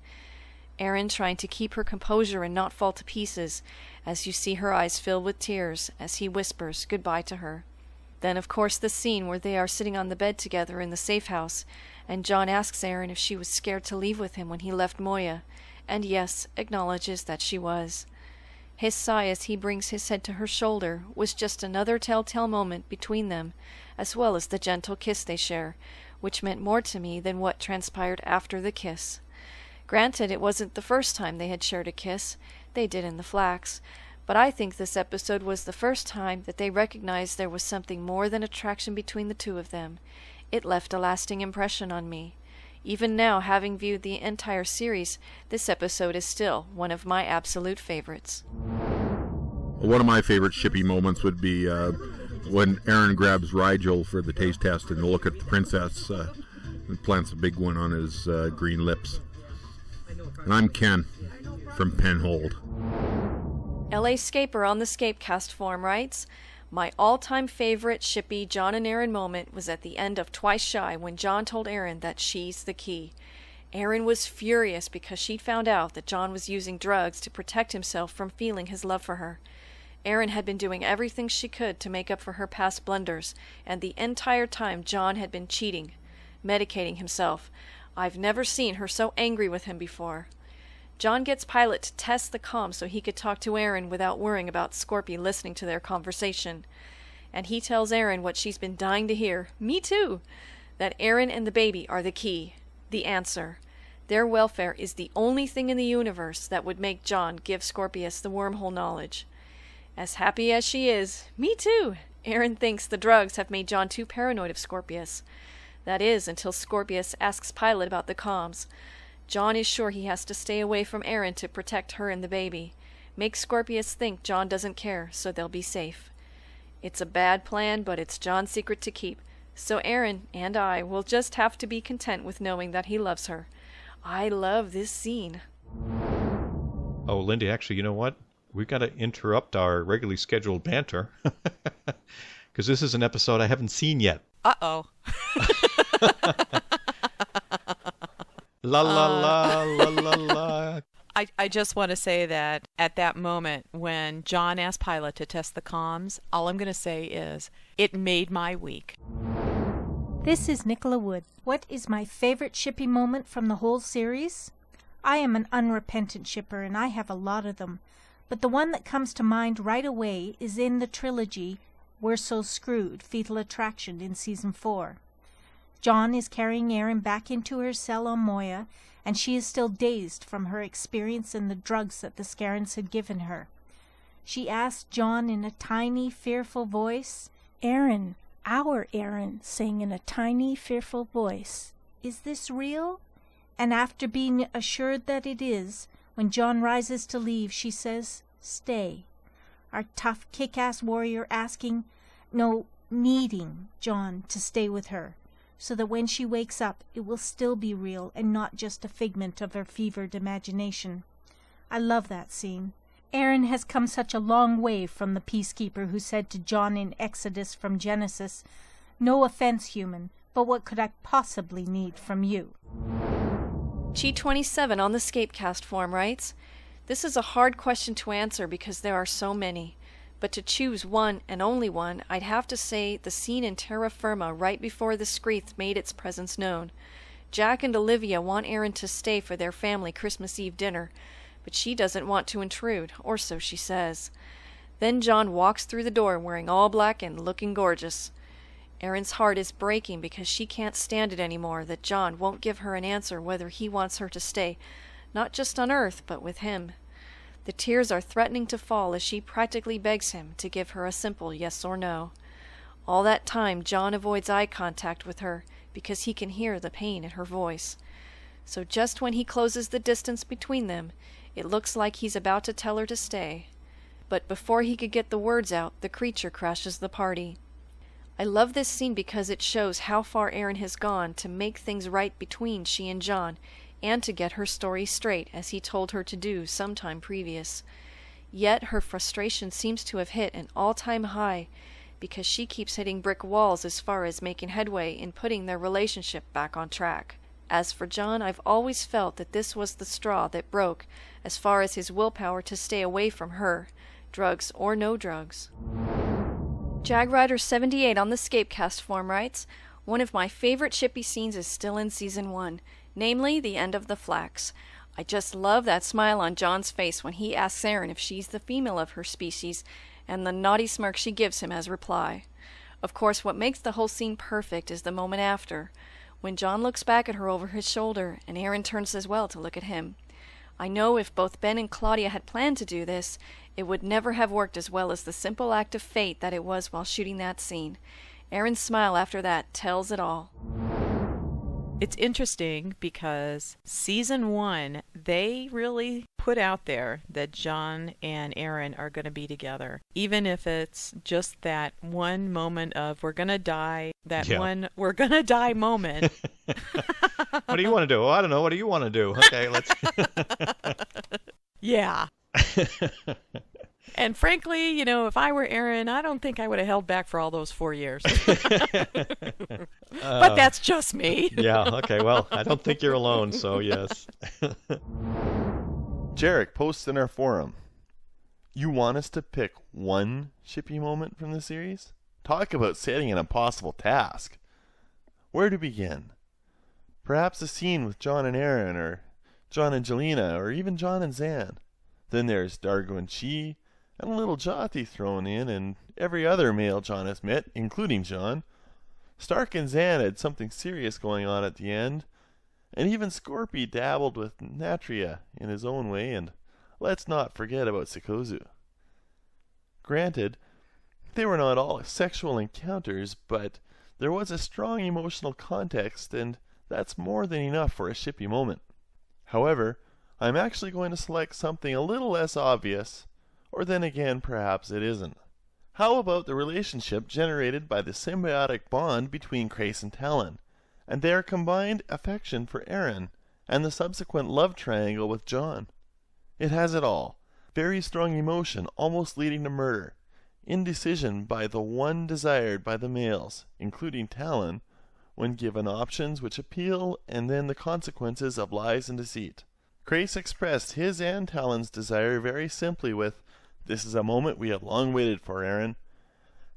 Aaron trying to keep her composure and not fall to pieces, as you see her eyes fill with tears as he whispers goodbye to her. Then, of course, the scene where they are sitting on the bed together in the safe house, and John asks Aaron if she was scared to leave with him when he left Moya, and yes, acknowledges that she was. His sigh as he brings his head to her shoulder was just another telltale moment between them, as well as the gentle kiss they share, which meant more to me than what transpired after the kiss. Granted, it wasn't the first time they had shared a kiss. They did in the Flax. But I think this episode was the first time that they recognized there was something more than attraction between the two of them. It left a lasting impression on me. Even now, having viewed the entire series, this episode is still one of my absolute favorites. One of my favorite shippy moments would be when Aaron grabs Rigel for the taste test and look at the princess and plants a big one on his green lips. And I'm Ken from Penhold. LA Scaper on the ScapeCast forum writes, "My all-time favorite shippy John and Aaron moment was at the end of Twice Shy when John told Aaron that she's the key. Aaron was furious because she'd found out that John was using drugs to protect himself from feeling his love for her. Aaron had been doing everything she could to make up for her past blunders, and the entire time John had been cheating, medicating himself. I've never seen her so angry with him before. John gets Pilot to test the comm so he could talk to Aaron without worrying about Scorpy listening to their conversation. And he tells Aaron what she's been dying to hear, me too, that Aaron and the baby are the key, the answer. Their welfare is the only thing in the universe that would make John give Scorpius the wormhole knowledge. As happy as she is, me too, Aaron thinks the drugs have made John too paranoid of Scorpius. That is, until Scorpius asks Pilot about the comms. John is sure he has to stay away from Aaron to protect her and the baby. Make Scorpius think John doesn't care, so they'll be safe. It's a bad plan, but it's John's secret to keep, so Aaron and I will just have to be content with knowing that he loves her. I love this scene." Oh, Lindy, actually, you know what? We've got to interrupt our regularly scheduled banter, because this is an episode I haven't seen yet. Uh-oh. La la la la la la. I just want to say that at that moment when John asked Pilot to test the comms, all I'm going to say is, it made my week. This is Nicola Wood. What is my favorite shippy moment from the whole series? I am an unrepentant shipper and I have a lot of them, but the one that comes to mind right away is in the trilogy We're So Screwed, Fetal Attraction in Season 4. John is carrying Aaron back into her cell on Moya, and she is still dazed from her experience and the drugs that the Scarans had given her. She asked John in a tiny, fearful voice, "Aaron, our Aaron," saying in a tiny, fearful voice, "is this real?" And after being assured that it is, when John rises to leave, she says, "Stay." Our tough, kick-ass warrior needing John to stay with her, so that when she wakes up, it will still be real and not just a figment of her fevered imagination. I love that scene. Aaron has come such a long way from the peacekeeper who said to John in Exodus from Genesis, "No offense, human, but what could I possibly need from you?" G27 on the ScapeCast forum writes, "This is a hard question to answer because there are so many. But to choose one and only one, I'd have to say the scene in Terra Firma right before the Screeth made its presence known. Jack and Olivia want Aaron to stay for their family Christmas Eve dinner, but she doesn't want to intrude, or so she says. Then John walks through the door wearing all black and looking gorgeous. Erin's heart is breaking because she can't stand it anymore that John won't give her an answer whether he wants her to stay, not just on Earth, but with him. The tears are threatening to fall as she practically begs him to give her a simple yes or no. All that time John avoids eye contact with her because he can hear the pain in her voice. So just when he closes the distance between them, it looks like he's about to tell her to stay. But before he could get the words out, the creature crashes the party. I love this scene because it shows how far Erin has gone to make things right between she and John, and to get her story straight as he told her to do sometime previous. Yet her frustration seems to have hit an all-time high because she keeps hitting brick walls as far as making headway in putting their relationship back on track. As for John, I've always felt that this was the straw that broke as far as his willpower to stay away from her, drugs or no drugs. JagRider78 on the ScapeCast forum writes, "One of my favorite shippy scenes is still in Season 1, namely the end of the flax. I just love that smile on John's face when he asks Erin if she's the female of her species, and the naughty smirk she gives him as reply. Of course, what makes the whole scene perfect is the moment after, when John looks back at her over his shoulder, and Erin turns as well to look at him. I know if both Ben and Claudia had planned to do this, it would never have worked as well as the simple act of fate that it was while shooting that scene. Erin's smile after that tells it all." It's interesting because Season 1, they really put out there that John and Erin are going to be together. Even if it's just that one moment of we're going to die, one we're going to die moment. What do you want to do? Oh, I don't know. What do you want to do? Okay, let's... Yeah. And frankly, you know, if I were Erin, I don't think I would have held back for all those 4 years. But that's just me. Yeah, okay, well, I don't think you're alone, so yes. Jarek posts in our forum, "You want us to pick one shippy moment from the series? Talk about setting an impossible task. Where to begin? Perhaps a scene with John and Erin, or John and Jelena, or even John and Zan. Then there's Dargo and Chi, and a little Jati thrown in, and every other male John has met, including John. Stark and Zan had something serious going on at the end, and even Scorpy dabbled with Natria in his own way, and let's not forget about Sikozu. Granted, they were not all sexual encounters, but there was a strong emotional context, and that's more than enough for a shippy moment. However, I'm actually going to select something a little less obvious, or then again perhaps it isn't. How about the relationship generated by the symbiotic bond between Crais and Talon, and their combined affection for Erin, and the subsequent love triangle with John? It has it all. Very strong emotion, almost leading to murder. Indecision by the one desired by the males, including Talon, when given options which appeal, and then the consequences of lies and deceit. Crais expressed his and Talon's desire very simply with, "This is a moment we have long waited for, Erin."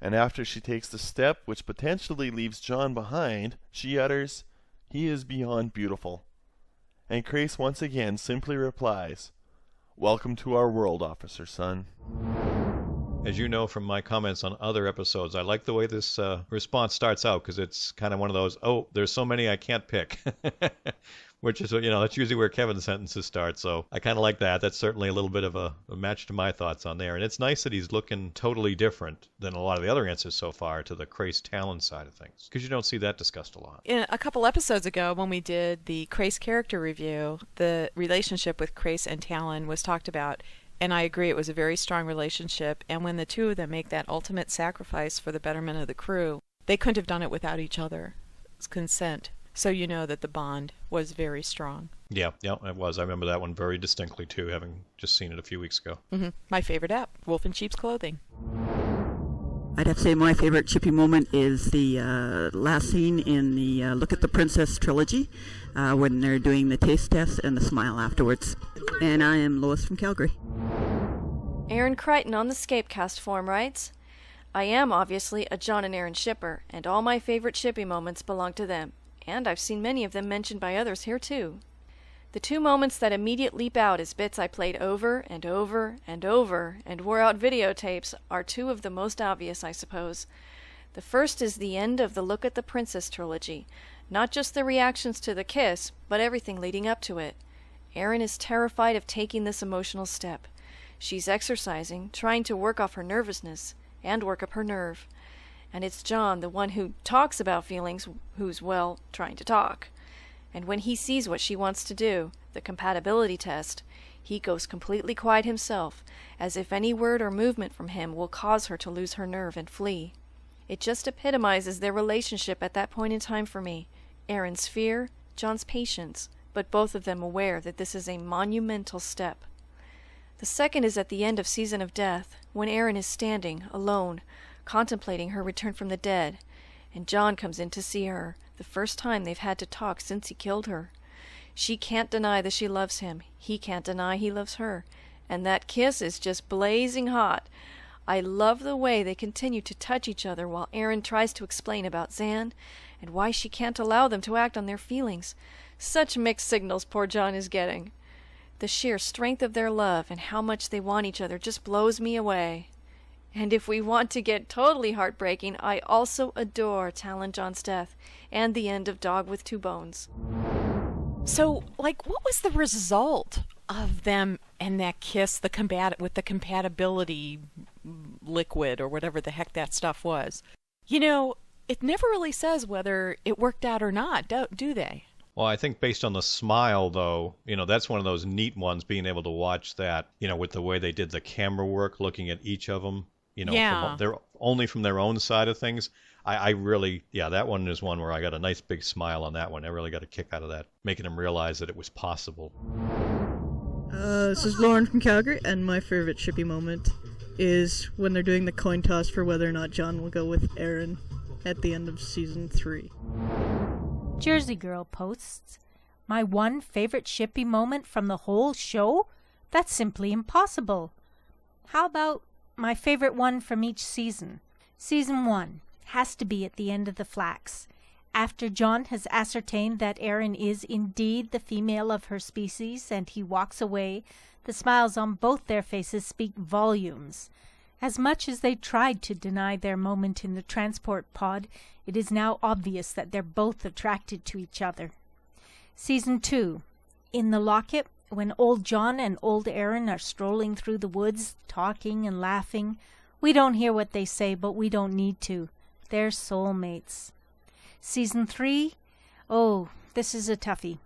And after she takes the step which potentially leaves John behind, she utters, "He is beyond beautiful." And Crais once again simply replies, "Welcome to our world, officer son." As you know from my comments on other episodes, I like the way this response starts out, because it's kind of one of those, oh, there's so many I can't pick. Which is, you know, that's usually where Kevin's sentences start, so I kind of like that. That's certainly a little bit of a match to my thoughts on there. And it's nice that he's looking totally different than a lot of the other answers so far to the Crais Talon side of things, because you don't see that discussed a lot. In a couple episodes ago, when we did the Crais character review, the relationship with Crais and Talon was talked about, and I agree it was a very strong relationship, and when the two of them make that ultimate sacrifice for the betterment of the crew, they couldn't have done it without each other's consent. So you know that the bond was very strong. Yeah, it was. I remember that one very distinctly, too, having just seen it a few weeks ago. My favorite app, Wolf in Sheep's Clothing. I'd have to say my favorite chippy moment is the last scene in the Look at the Princess trilogy when they're doing the taste test and the smile afterwards. And I am Lois from Calgary. Aaron Crichton on the ScapeCast forum writes, I am obviously a John and Aaron shipper, and all my favorite shippy moments belong to them. And I've seen many of them mentioned by others here too. The two moments that immediate leap out as bits I played over and over and over and wore out videotapes are two of the most obvious, I suppose. The first is the end of the Look at the Princess trilogy. Not just the reactions to the kiss, but everything leading up to it. Aaron is terrified of taking this emotional step. She's exercising, trying to work off her nervousness, and work up her nerve. And it's John, the one who talks about feelings, who's, well, trying to talk. And when he sees what she wants to do, the compatibility test, he goes completely quiet himself, as if any word or movement from him will cause her to lose her nerve and flee. It just epitomizes their relationship at that point in time for me. Aaron's fear, John's patience, but both of them aware that this is a monumental step. The second is at the end of Season of Death, when Aaron is standing, alone, contemplating her return from the dead, and John comes in to see her, the first time they've had to talk since he killed her. She can't deny that she loves him. He can't deny he loves her. And that kiss is just blazing hot. I love the way they continue to touch each other while Aaron tries to explain about Zan and why she can't allow them to act on their feelings. Such mixed signals poor John is getting. The sheer strength of their love and how much they want each other just blows me away. And if we want to get totally heartbreaking, I also adore Talon John's death and the end of Dog with Two Bones. So, what was the result of them and that kiss, with the compatibility liquid or whatever the heck that stuff was? It never really says whether it worked out or not, do they? Well, I think based on the smile, though, that's one of those neat ones, being able to watch that, with the way they did the camera work, looking at each of them, only from their own side of things. I really, that one is one where I got a nice big smile on that one. I really got a kick out of that, making them realize that it was possible. This is Lauren from Calgary, and my favorite shippy moment is when they're doing the coin toss for whether or not John will go with Aaron at the end of Season 3. Jersey Girl posts, my one favorite shippy moment from the whole show? That's simply impossible. How about my favorite one from each season? Season 1 has to be at the end of the Flax. After John has ascertained that Aaron is indeed the female of her species and he walks away, the smiles on both their faces speak volumes. As much as they tried to deny their moment in the transport pod, it is now obvious that they're both attracted to each other. Season 2. In the Locket, when old John and old Aaron are strolling through the woods, talking and laughing, we don't hear what they say, but we don't need to. They're soulmates. Season 3. Oh, this is a toughie.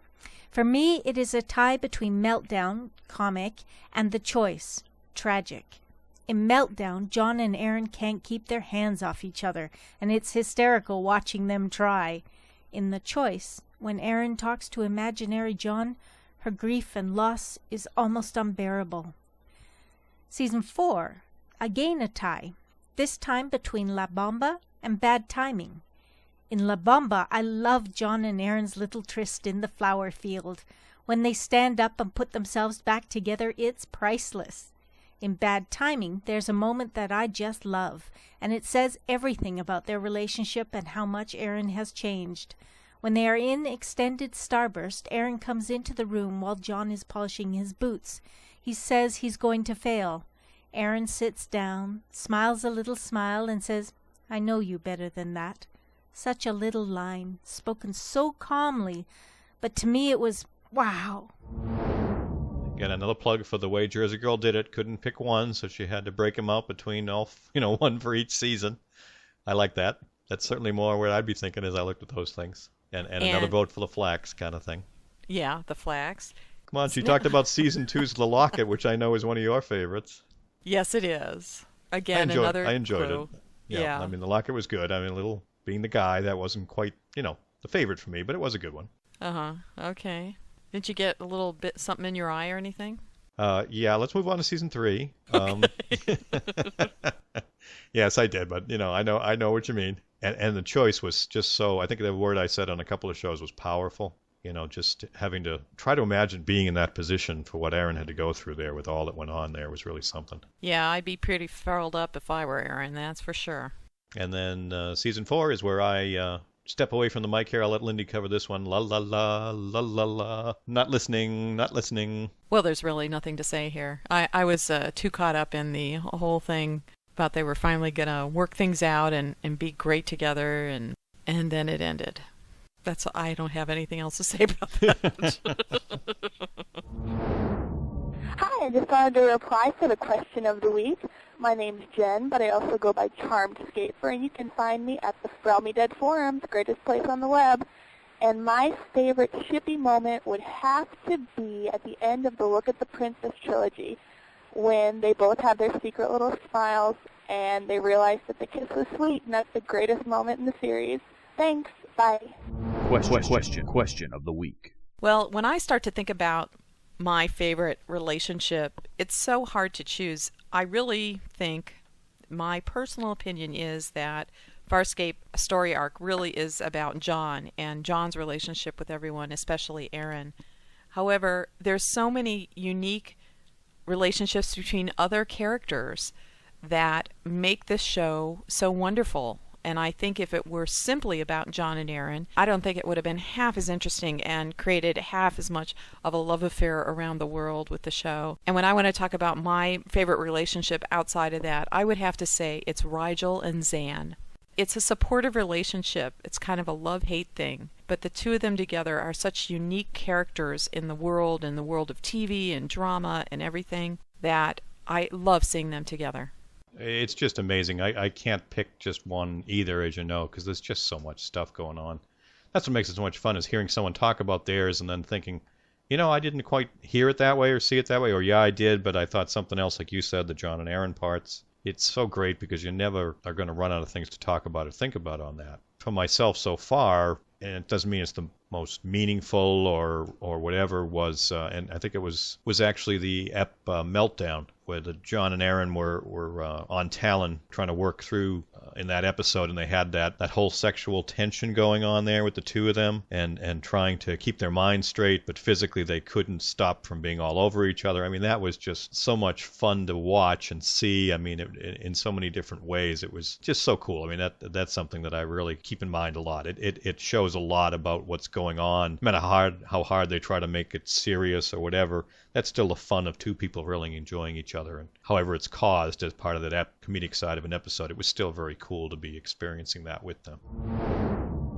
For me, it is a tie between Meltdown, comic, and The Choice, tragic. In Meltdown, John and Aaron can't keep their hands off each other, and it's hysterical watching them try. In The Choice, when Aaron talks to imaginary John, her grief and loss is almost unbearable. Season 4, again a tie, this time between La Bamba and Bad Timing. In La Bamba, I love John and Aaron's little tryst in the flower field. When they stand up and put themselves back together, it's priceless. In Bad Timing, there's a moment that I just love, and it says everything about their relationship and how much Aaron has changed. When they are in extended starburst, Aaron comes into the room while John is polishing his boots. He says he's going to fail. Aaron sits down, smiles a little smile, and says, I know you better than that. Such a little line, spoken so calmly, but to me it was, wow. Again, another plug for the way Jersey Girl did it. Couldn't pick one, so she had to break them out between all, one for each season. I like that. That's certainly more what I'd be thinking as I looked at those things. And another vote for the Flax kind of thing. Yeah, the Flax. Come on, she talked about Season 2's The Locket, which I know is one of your favorites. Yes, it is. Again, I enjoyed clue. it. Yeah. I mean, The Locket was good. I mean, being the guy, that wasn't quite, the favorite for me, but it was a good one. Uh-huh. Okay. Did you get a little bit something in your eye or anything? Yeah, let's move on to season 3. Yes, I did, but I know what you mean. And the choice was just so, I think the word I said on a couple of shows was powerful. Just having to try to imagine being in that position for what Aaron had to go through there with all that went on there was really something. Yeah, I'd be pretty furled up if I were Aaron, that's for sure. And then season 4 is where I step away from the mic here. I'll let Lindy cover this one. La la la, la la la. Not listening, not listening. Well, there's really nothing to say here. I was too caught up in the whole thing about they were finally going to work things out and be great together, and then it ended. I don't have anything else to say about that. Hi, I just wanted to reply for the question of the week. My name's Jen, but I also go by Charmed Scaper, and you can find me at the Spell Me Dead forums, greatest place on the web. And my favorite shippy moment would have to be at the end of the Look at the Princess trilogy, when they both have their secret little smiles and they realize that the kiss was sweet, and that's the greatest moment in the series. Thanks. Bye. Question of the week. Well, when I start to think about my favorite relationship, it's so hard to choose. I really think my personal opinion is that Farscape story arc really is about John and John's relationship with everyone, especially Aaron. However, there's so many unique relationships between other characters that make this show so wonderful. And I think if it were simply about John and Aaron, I don't think it would have been half as interesting and created half as much of a love affair around the world with the show. And when I want to talk about my favorite relationship outside of that, I would have to say it's Rigel and Zan. It's a supportive relationship. It's kind of a love-hate thing. But the two of them together are such unique characters in the world of TV and drama and everything, that I love seeing them together. It's just amazing. I can't pick just one either, as you know, because there's just so much stuff going on. That's what makes it so much fun, is hearing someone talk about theirs and then thinking, I didn't quite hear it that way or see it that way, or yeah, I did, but I thought something else, like you said, the John and Aaron parts. It's so great because you never are going to run out of things to talk about or think about on that. For myself so far, and it doesn't mean it's the most meaningful or whatever, was, and I think it was actually the Meltdown, where the John and Aaron were on Talon trying to work through in that episode, and they had that whole sexual tension going on there with the two of them, and trying to keep their minds straight, but physically they couldn't stop from being all over each other. I mean, that was just so much fun to watch and see. I mean, in so many different ways, it was just so cool. I mean, that's something that I really keep in mind a lot. It shows a lot about what's going on. No matter how hard they try to make it serious or whatever, that's still the fun of two people really enjoying each other. And however it's caused as part of that comedic side of an episode, it was still very cool to be experiencing that with them.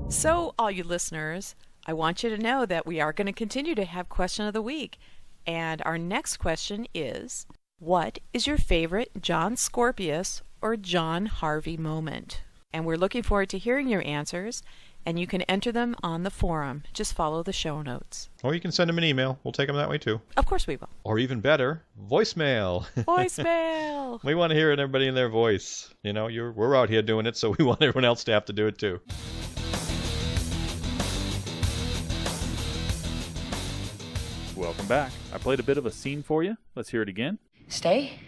So, all you listeners, I want you to know that we are going to continue to have Question of the Week. And our next question is, what is your favorite John Scorpius or John Harvey moment? And we're looking forward to hearing your answers. And you can enter them on the forum. Just follow the show notes. Or you can send them an email. We'll take them that way too. Of course we will. Or even better, voicemail. Voicemail. We want to hear everybody in their voice. We're out here doing it, so we want everyone else to have to do it too. Welcome back. I played a bit of a scene for you. Let's hear it again. Stay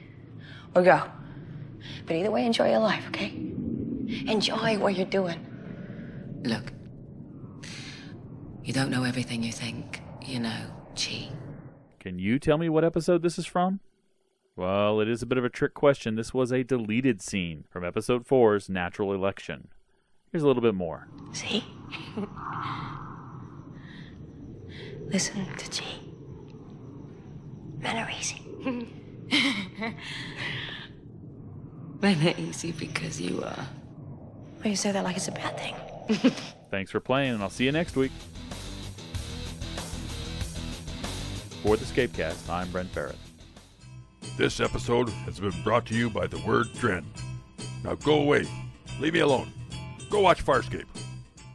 or go. But either way, enjoy your life, okay? Enjoy what you're doing. Look, you don't know everything you think you know, Chi. Can you tell me what episode this is from? Well, it is a bit of a trick question. This was a deleted scene from episode 4's Natural Election. Here's a little bit more. See? Listen to Chi. Men are easy. Men are easy because you are. Well, you say that like it's a bad thing. Thanks for playing, and I'll see you next week. For the ScapeCast, I'm Brent Barrett. This episode has been brought to you by the word Dren. Now go away. Leave me alone. Go watch Farscape.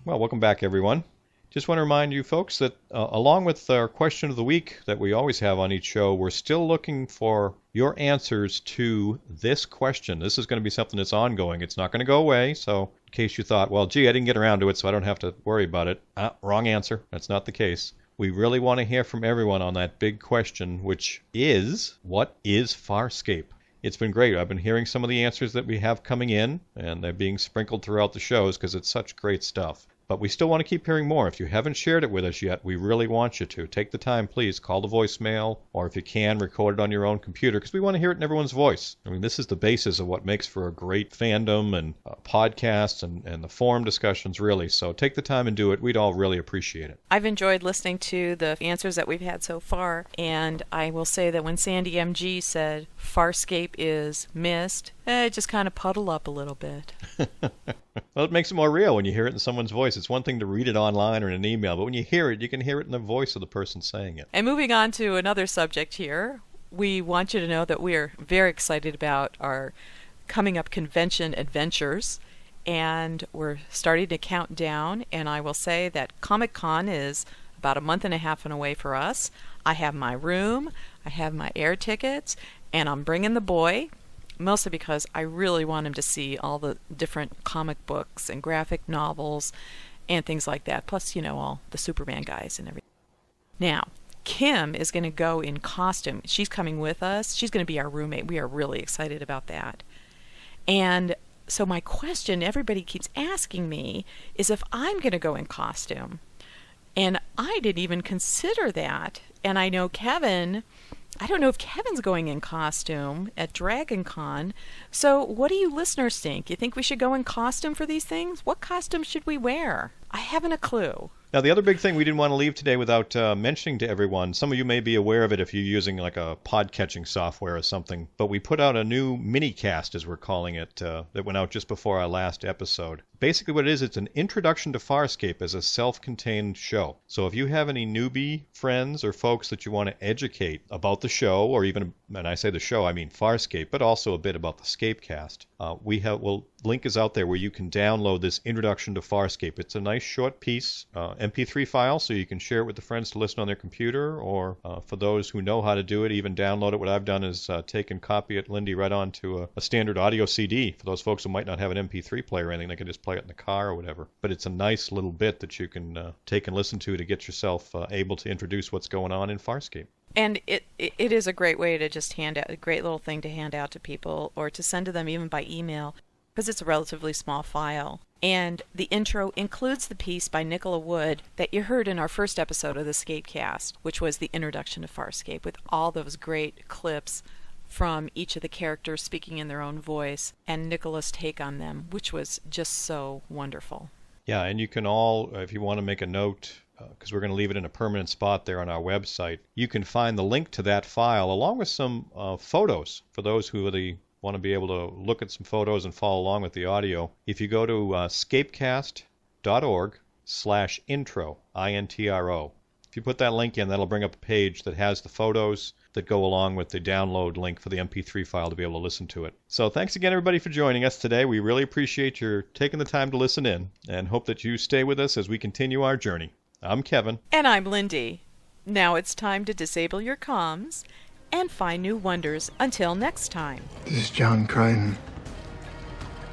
Well, welcome back, everyone. Just want to remind you folks that along with our question of the week that we always have on each show, we're still looking for your answers to this question. This is going to be something that's ongoing. It's not going to go away, so in case you thought, well, gee, I didn't get around to it, so I don't have to worry about it. Wrong answer. That's not the case. We really want to hear from everyone on that big question, which is, what is Farscape? It's been great. I've been hearing some of the answers that we have coming in, and they're being sprinkled throughout the shows because it's such great stuff. But we still want to keep hearing more. If you haven't shared it with us yet, we really want you to. Take the time, please. Call the voicemail, or if you can, record it on your own computer, because we want to hear it in everyone's voice. I mean, this is the basis of what makes for a great fandom and podcasts and the forum discussions, really. So take the time and do it. We'd all really appreciate it. I've enjoyed listening to the answers that we've had so far, and I will say that when Sandy MG said Farscape is missed, it just kind of puddled up a little bit. Well, it makes it more real when you hear it in someone's voice. It's one thing to read it online or in an email, but when you hear it, you can hear it in the voice of the person saying it. And moving on to another subject here, we want you to know that we are very excited about our coming up convention adventures, and we're starting to count down, and I will say that Comic-Con is about a month and a half away for us. I have my room, I have my air tickets, and I'm bringing the boy, mostly because I really want him to see all the different comic books and graphic novels and things like that, plus, all the Superman guys and everything. Now, Kim is going to go in costume. She's coming with us. She's going to be our roommate. We are really excited about that. And so my question everybody keeps asking me is if I'm going to go in costume. And I didn't even consider that. And I know Kevin... I don't know if Kevin's going in costume at Dragon Con. So what do you listeners think? You think we should go in costume for these things? What costume should we wear? I haven't a clue. Now, the other big thing we didn't want to leave today without mentioning to everyone, some of you may be aware of it if you're using like a pod-catching software or something, but we put out a new mini-cast, as we're calling it, that went out just before our last episode. Basically what it is, it's an introduction to Farscape as a self-contained show. So if you have any newbie friends or folks that you want to educate about the show, or even, and I say the show, I mean Farscape, but also a bit about the ScapeCast, link is out there where you can download this introduction to Farscape. It's a nice short piece, MP3 file, so you can share it with the friends to listen on their computer, or for those who know how to do it, even download it. What I've done is take and copy it, Lindy, right onto a standard audio CD. For those folks who might not have an MP3 player or anything, they can just play it in the car or whatever. But it's a nice little bit that you can take and listen to get yourself able to introduce what's going on in Farscape. And it is a great way to just hand out, a great little thing to hand out to people or to send to them even by email, because it's a relatively small file. And the intro includes the piece by Nicola Wood that you heard in our first episode of the ScapeCast, which was the introduction to Farscape, with all those great clips from each of the characters speaking in their own voice and Nicola's take on them, which was just so wonderful. Yeah, and you can all, if you want to make a note, because we're going to leave it in a permanent spot there on our website, you can find the link to that file along with some photos for those who want to be able to look at some photos and follow along with the audio. If you go to scapecast.org/intro, INTRO, if you put that link in, that'll bring up a page that has the photos that go along with the download link for the MP3 file to be able to listen to it. So thanks again, everybody, for joining us today. We really appreciate your taking the time to listen in and hope that you stay with us as we continue our journey. I'm Kevin. And I'm Lindy. Now it's time to disable your comms and find new wonders. Until next time. This is John Crichton.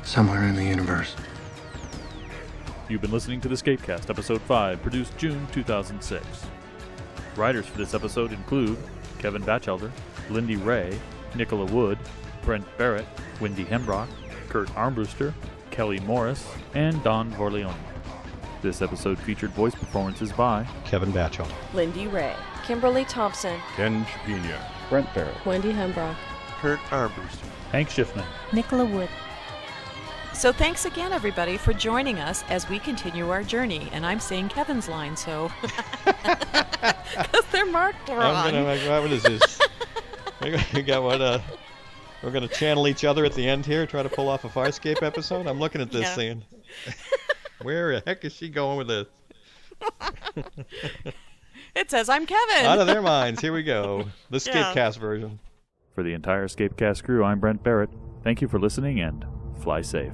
Somewhere in the universe. You've been listening to the ScapeCast, Episode 5, produced June 2006. Writers for this episode include Kevin Batchelder, Lindy Ray, Nicola Wood, Brent Barrett, Wendy Hembrock, Kurt Armbruster, Kelly Morris, and Don Vorleone. This episode featured voice performances by Kevin Batchelder, Lindy Ray, Kimberly Thompson, Ken Chapina, Brent Barrett, Wendy Hembrock, Kurt Armbruster, Hank Schiffman, Nicola Wood. So thanks again, everybody, for joining us as we continue our journey. And I'm saying Kevin's line, so... because they're marked wrong. What is this? We got what, we're going to channel each other at the end here, try to pull off a Farscape episode? I'm looking at this saying, where the heck is she going with this? It says I'm Kevin. Out of their minds. Here we go. The ScapeCast version. For the entire ScapeCast crew, I'm Brent Barrett. Thank you for listening and fly safe.